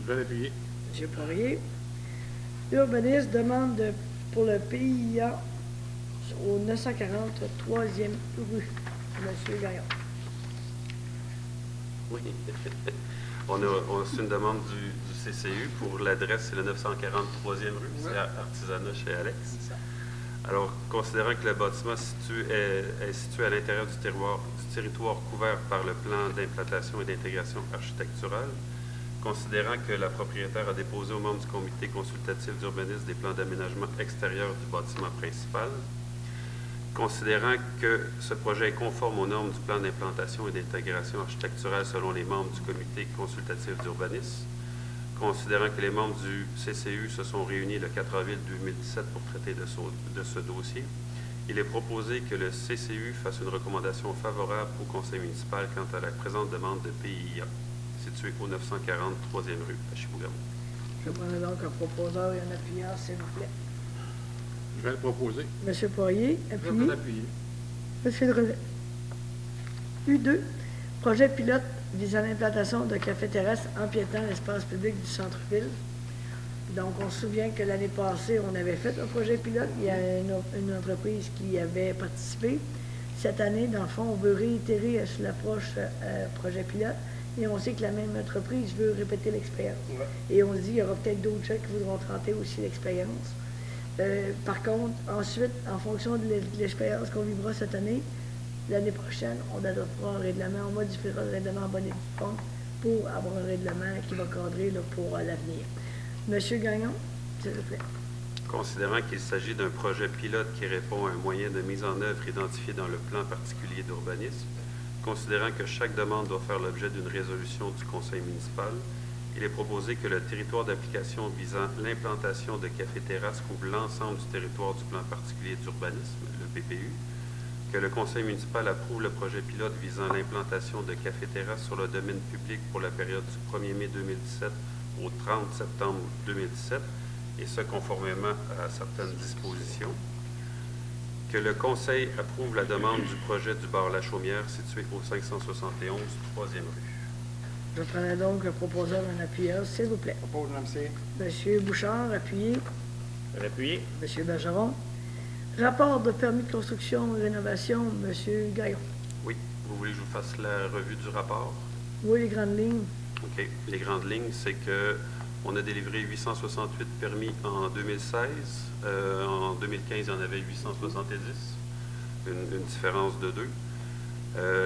Je vais l'appuyer. M. Poirier. L'urbaniste demande pour le PIA au 940 3e rue. M. Gaillard. Oui. On a reçu une demande du CCU pour l'adresse, c'est le 943e rue, c'est à Artisanat chez Alex. Alors, considérant que le bâtiment est situé à l'intérieur du territoire couvert par le plan d'implantation et d'intégration architecturale, considérant que la propriétaire a déposé aux membres du comité consultatif d'urbanisme des plans d'aménagement extérieur du bâtiment principal, considérant que ce projet est conforme aux normes du plan d'implantation et d'intégration architecturale selon les membres du comité consultatif d'urbanisme, considérant que les membres du CCU se sont réunis le 4 avril 2017 pour traiter de ce dossier, il est proposé que le CCU fasse une recommandation favorable au conseil municipal quant à la présente demande de PIA, située au 940 3e rue à Chibougamau. Je prends donc un proposeur et un appuyeur, s'il vous plaît. Je vais le proposer. M. Poirier, Je appuyé. vais l'appuyer. M. Relais. U2, projet pilote visant l'implantation de café-terrasse empiétant l'espace public du centre-ville. Donc, on se souvient que l'année passée, on avait fait un projet pilote. Il y a une entreprise qui avait participé. Cette année, dans le fond, on veut réitérer sur l'approche projet pilote. Et on sait que la même entreprise veut répéter l'expérience. Ouais. Et on se dit, il y aura peut-être d'autres gens qui voudront tenter aussi l'expérience. Par contre, ensuite, en fonction de l'expérience qu'on vivra cette année, l'année prochaine, on adoptera un règlement, on modifiera le règlement en bonne et due forme pour avoir un règlement qui va cadrer là, pour l'avenir. Monsieur Gagnon, s'il vous plaît. Considérant qu'il s'agit d'un projet pilote qui répond à un moyen de mise en œuvre identifié dans le plan particulier d'urbanisme, considérant que chaque demande doit faire l'objet d'une résolution du conseil municipal, il est proposé que le territoire d'application visant l'implantation de cafés-terrasses couvre l'ensemble du territoire du plan particulier d'urbanisme, le PPU, que le conseil municipal approuve le projet pilote visant l'implantation de cafés-terrasses sur le domaine public pour la période du 1er mai 2017 au 30 septembre 2017, et ce conformément à certaines dispositions. Que le conseil approuve la demande du projet du bar La Chaumière situé au 571 3e rue. Je prendrai donc un proposeur, un appuyeur, s'il vous plaît. Propose, Mme C. Monsieur Bouchard, appuyé. Appuyé. Monsieur Bergeron. Rapport de permis de construction et rénovation, Monsieur Gaillon. Oui. Vous voulez que je vous fasse la revue du rapport? Oui, les grandes lignes. OK. Les grandes lignes, c'est que on a délivré 868 permis en 2016. En 2015, il y en avait 870. Une différence de 2.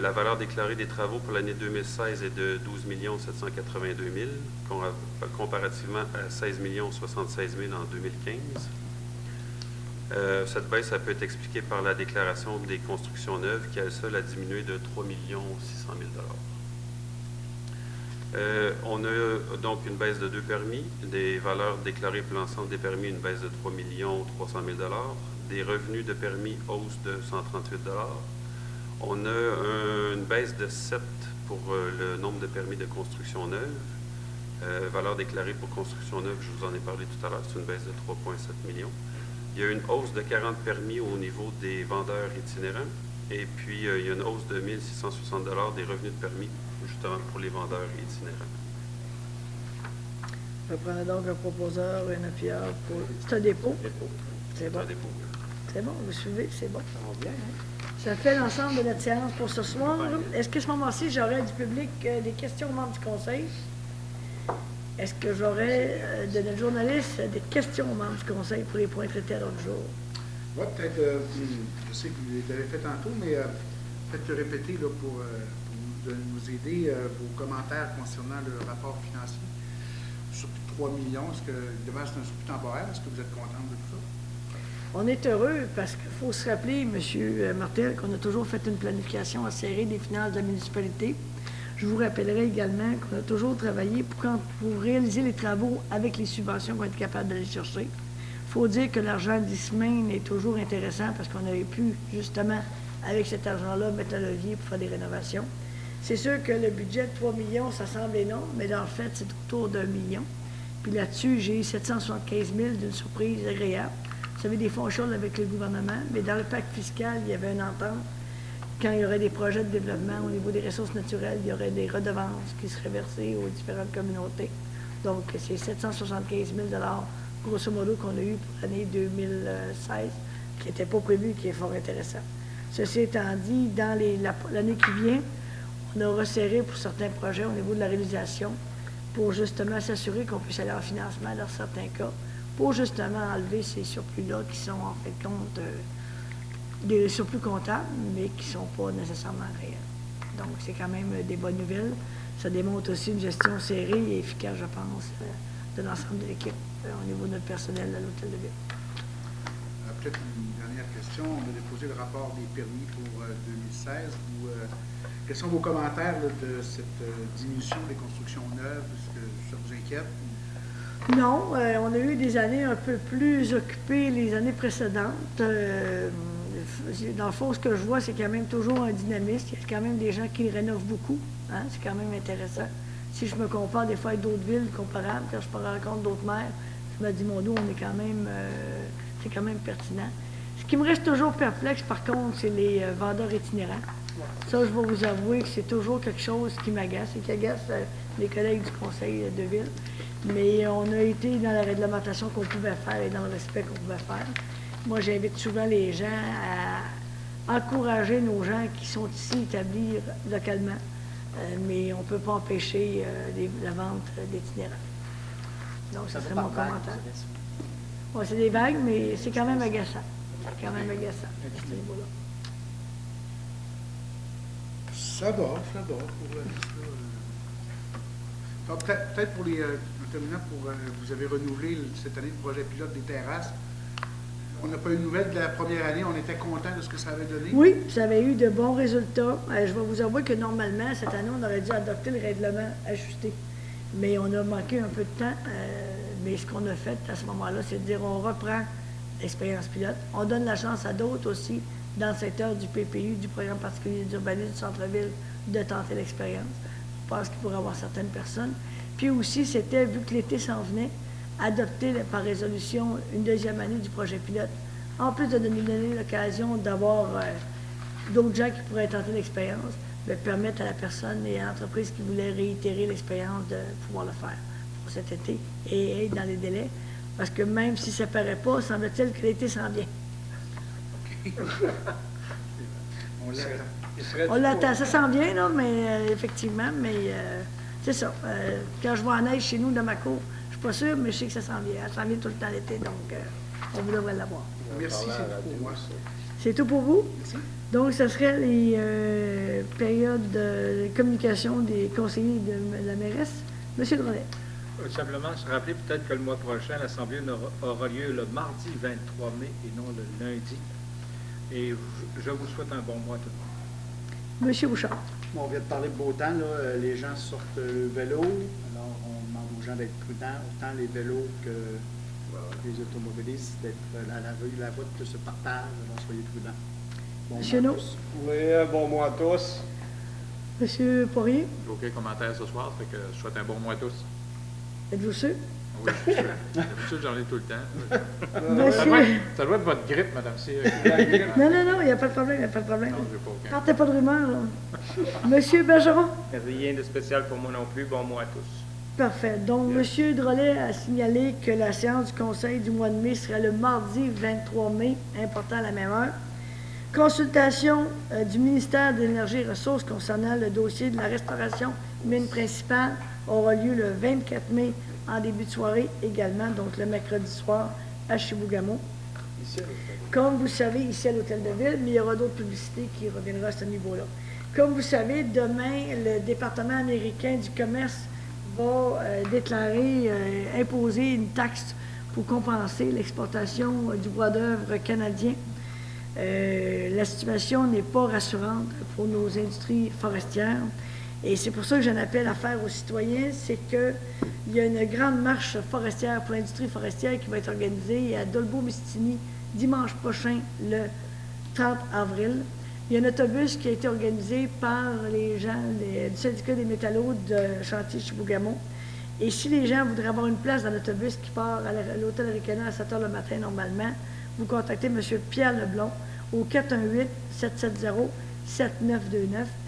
La valeur déclarée des travaux pour l'année 2016 est de 12 782 000, comparativement à 16 076 000 en 2015. Cette baisse, ça peut être expliquée par la déclaration des constructions neuves qui, elle seule, a diminué de 3 600 000 on a donc une baisse de 2 permis, des valeurs déclarées pour l'ensemble des permis, une baisse de 3 300 000 des revenus de permis, hausse de 138 On a une baisse de 7 pour le nombre de permis de construction neuve. Valeur déclarée pour construction neuve, je vous en ai parlé tout à l'heure, c'est une baisse de 3,7 millions. Il y a une hausse de 40 permis au niveau des vendeurs itinérants. Et puis, il y a une hausse de 1 660 des revenus de permis, justement pour les vendeurs itinérants. Je prendrai donc un proposeur, un appuyeur pour... C'est un dépôt? C'est bon. C'est un dépôt. C'est bon, vous suivez, c'est bon. Ça va bien, hein? Ça fait l'ensemble de notre séance pour ce soir. Est-ce qu'à ce moment-ci, j'aurai du public des questions aux membres du conseil? Est-ce que j'aurai de notre journaliste des questions aux membres du conseil pour les points traités à l'autre jour? Oui, peut-être, je sais que vous l'avez fait tantôt, mais peut-être le répéter là, pour nous aider, vos commentaires concernant le rapport financier. Surplus de 3 millions, est-ce que évidemment c'est un surplus temporaire? Est-ce que vous êtes content de tout ça? On est heureux parce qu'il faut se rappeler, M. Martel, qu'on a toujours fait une planification acérée des finances de la municipalité. Je vous rappellerai également qu'on a toujours travaillé pour réaliser les travaux avec les subventions qu'on est capable d'aller chercher. Il faut dire que l'argent d'ISMAIN est toujours intéressant parce qu'on avait pu, justement, avec cet argent-là, mettre un levier pour faire des rénovations. C'est sûr que le budget de 3 millions, ça semble énorme, mais dans le fait, c'est autour d'1 million. Puis là-dessus, j'ai eu 775 000 d'une surprise agréable. Vous savez, des fonds chauds avec le gouvernement, mais dans le pacte fiscal, il y avait une entente. Quand il y aurait des projets de développement au niveau des ressources naturelles, il y aurait des redevances qui seraient versées aux différentes communautés. Donc, c'est 775 000 grosso modo, qu'on a eu pour l'année 2016, qui n'était pas prévu, qui est fort intéressant. Ceci étant dit, dans l'année qui vient, on a resserré pour certains projets au niveau de la réalisation pour justement s'assurer qu'on puisse aller en financement dans certains cas, pour justement enlever ces surplus-là qui sont en fait compte des surplus comptables, mais qui ne sont pas nécessairement réels. Donc, c'est quand même des bonnes nouvelles. Ça démontre aussi une gestion serrée et efficace, je pense, de l'ensemble de l'équipe au niveau de notre personnel à l'Hôtel de Ville. Peut-être une dernière question. On a déposé le rapport des permis pour 2016. Quels sont vos commentaires là, de cette diminution des constructions neuves? Est-ce que ça vous inquiète? Non, on a eu des années un peu plus occupées les années précédentes. Dans le fond, ce que je vois, c'est qu'il y a même toujours un dynamisme. Il y a quand même des gens qui rénovent beaucoup. Hein? C'est quand même intéressant. Si je me compare des fois avec d'autres villes comparables, quand je rencontre d'autres maires, je me dis, mon dos, on est quand même, c'est quand même pertinent. Ce qui me reste toujours perplexe, par contre, c'est les vendeurs itinérants. Ça, je vais vous avouer que c'est toujours quelque chose qui m'agace et qui agace les collègues du conseil de ville. Mais on a été dans la réglementation qu'on pouvait faire et dans le respect qu'on pouvait faire. Moi, j'invite souvent les gens à encourager nos gens qui sont ici établis localement. Mais on ne peut pas empêcher la vente d'itinérants. Donc, ça serait mon commentaire. Ouais, c'est des vagues, mais c'est quand même agaçant. C'est quand même agaçant, à ce niveau-là. Ça va pour donc, peut-être pour les en terminant, vous avez renouvelé cette année le projet pilote des terrasses. On n'a pas eu de nouvelles de la première année. On était content de ce que ça avait donné. Oui, ça avait eu de bons résultats. Je vais vous avouer que normalement, cette année, on aurait dû adopter le règlement ajusté. Mais on a manqué un peu de temps. Mais ce qu'on a fait à ce moment-là, c'est de dire on reprend l'expérience pilote. On donne la chance à d'autres aussi, dans le secteur du PPU, du programme particulier d'urbanisme du centre-ville, de tenter l'expérience. Je pense qu'il pourrait y avoir certaines personnes. Puis aussi, c'était, vu que l'été s'en venait, adopter par résolution une deuxième année du projet pilote. En plus de nous donner l'occasion d'avoir d'autres gens qui pourraient tenter l'expérience, mais permettre à la personne et à l'entreprise qui voulait réitérer l'expérience de pouvoir le faire pour cet été et être dans les délais. Parce que même si ça ne paraît pas, semble-t-il que l'été s'en vient. On l'attend. Ça s'en vient, là, mais effectivement, mais c'est ça. Quand je vois la neige chez nous, dans ma cour, je ne suis pas sûre, mais je sais que ça s'en vient. Elle s'en vient tout le temps l'été, donc on devrait l'avoir. Merci, c'est tout pour moi. C'est tout pour vous? Merci. Donc, ce serait les périodes de communication des conseillers de la mairesse. Monsieur Drolet. Simplement se rappeler peut-être que le mois prochain, l'Assemblée aura lieu le mardi 23 mai et non le lundi. Et je vous souhaite un bon mois à tout le monde. Monsieur Bouchard. Bon, on vient de parler de beau temps, là. Les gens sortent le vélo. Alors, on demande aux gens d'être prudents, autant les vélos que les automobilistes, d'être la route se partage. Alors, soyez prudents. Bon Monsieur mois à No. tous. Oui, bon mois à tous. Monsieur Poirier. Aucun commentaire ce soir, fait que je souhaite un bon mois à tous. Êtes-vous sûr? Oui, je suis sûr. D'habitude, j'en ai tout le temps. Monsieur. Ça doit être votre grippe, Madame Cyr. Non, il n'y a pas de problème, il n'y a pas de problème. Non, j'ai pas aucun. Partez pas de rumeur, là. Monsieur Bergeron. Rien de spécial pour moi non plus. Bon mois à tous. Parfait. Donc, Monsieur Drolet a signalé que la séance du Conseil du mois de mai sera le mardi 23 mai, important à la même heure. Consultation du ministère de l'Énergie et des Ressources concernant le dossier de la restauration mine principale aura lieu le 24 mai en début de soirée également, donc le mercredi soir à Chibougamau. Comme vous savez, ici à l'Hôtel de Ville, mais il y aura d'autres publicités qui reviendront à ce niveau-là. Comme vous savez, demain, le département américain du commerce va déclarer, imposer une taxe pour compenser l'exportation du bois d'œuvre canadien. La situation n'est pas rassurante pour nos industries forestières. Et c'est pour ça que j'en appelle à faire aux citoyens, c'est qu'il y a une grande marche forestière pour l'industrie forestière qui va être organisée à Dolbeau-Mistini dimanche prochain, le 30 avril. Il y a un autobus qui a été organisé par les gens du syndicat des métallos de chantier Chibougamau. Et si les gens voudraient avoir une place dans l'autobus qui part à l'hôtel Ricana à 7 h le matin normalement, vous contactez M. Pierre Leblond au 418-770-7929.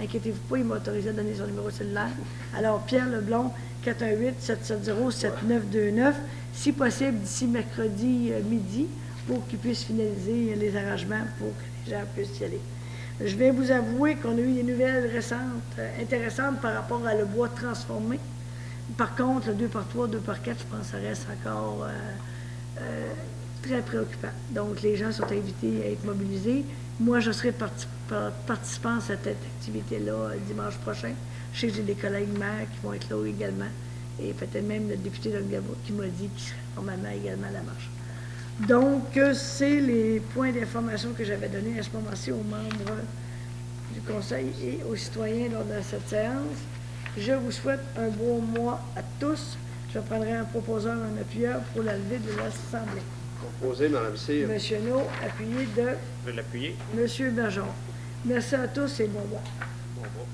Inquiétez-vous pas, il m'a autorisé à donner son numéro cellulaire. Alors, Pierre Leblond, 418-770-7929, si possible d'ici mercredi midi, pour qu'il puisse finaliser les arrangements pour que les gens puissent y aller. Je vais vous avouer qu'on a eu des nouvelles récentes intéressantes par rapport à le bois transformé. Par contre, le 2x3, 2x4, je pense que ça reste encore très préoccupant. Donc, les gens sont invités à être mobilisés. Moi, je serai participant à cette activité-là dimanche prochain. Je sais que j'ai des collègues maires qui vont être là également. Et peut-être même le député d'Olgabo qui m'a dit qu'il serait normalement également à la marche. Donc, c'est les points d'information que j'avais donnés à ce moment-ci aux membres du Conseil et aux citoyens lors de cette séance. Je vous souhaite un bon mois à tous. Je prendrai un proposeur, un appuyeur pour la levée de l'Assemblée. Proposé, Mme Cyr. Monsieur No, appuyé de Je vais l'appuyer. Monsieur Bergeron. Merci à tous et bon mois. Bon mois.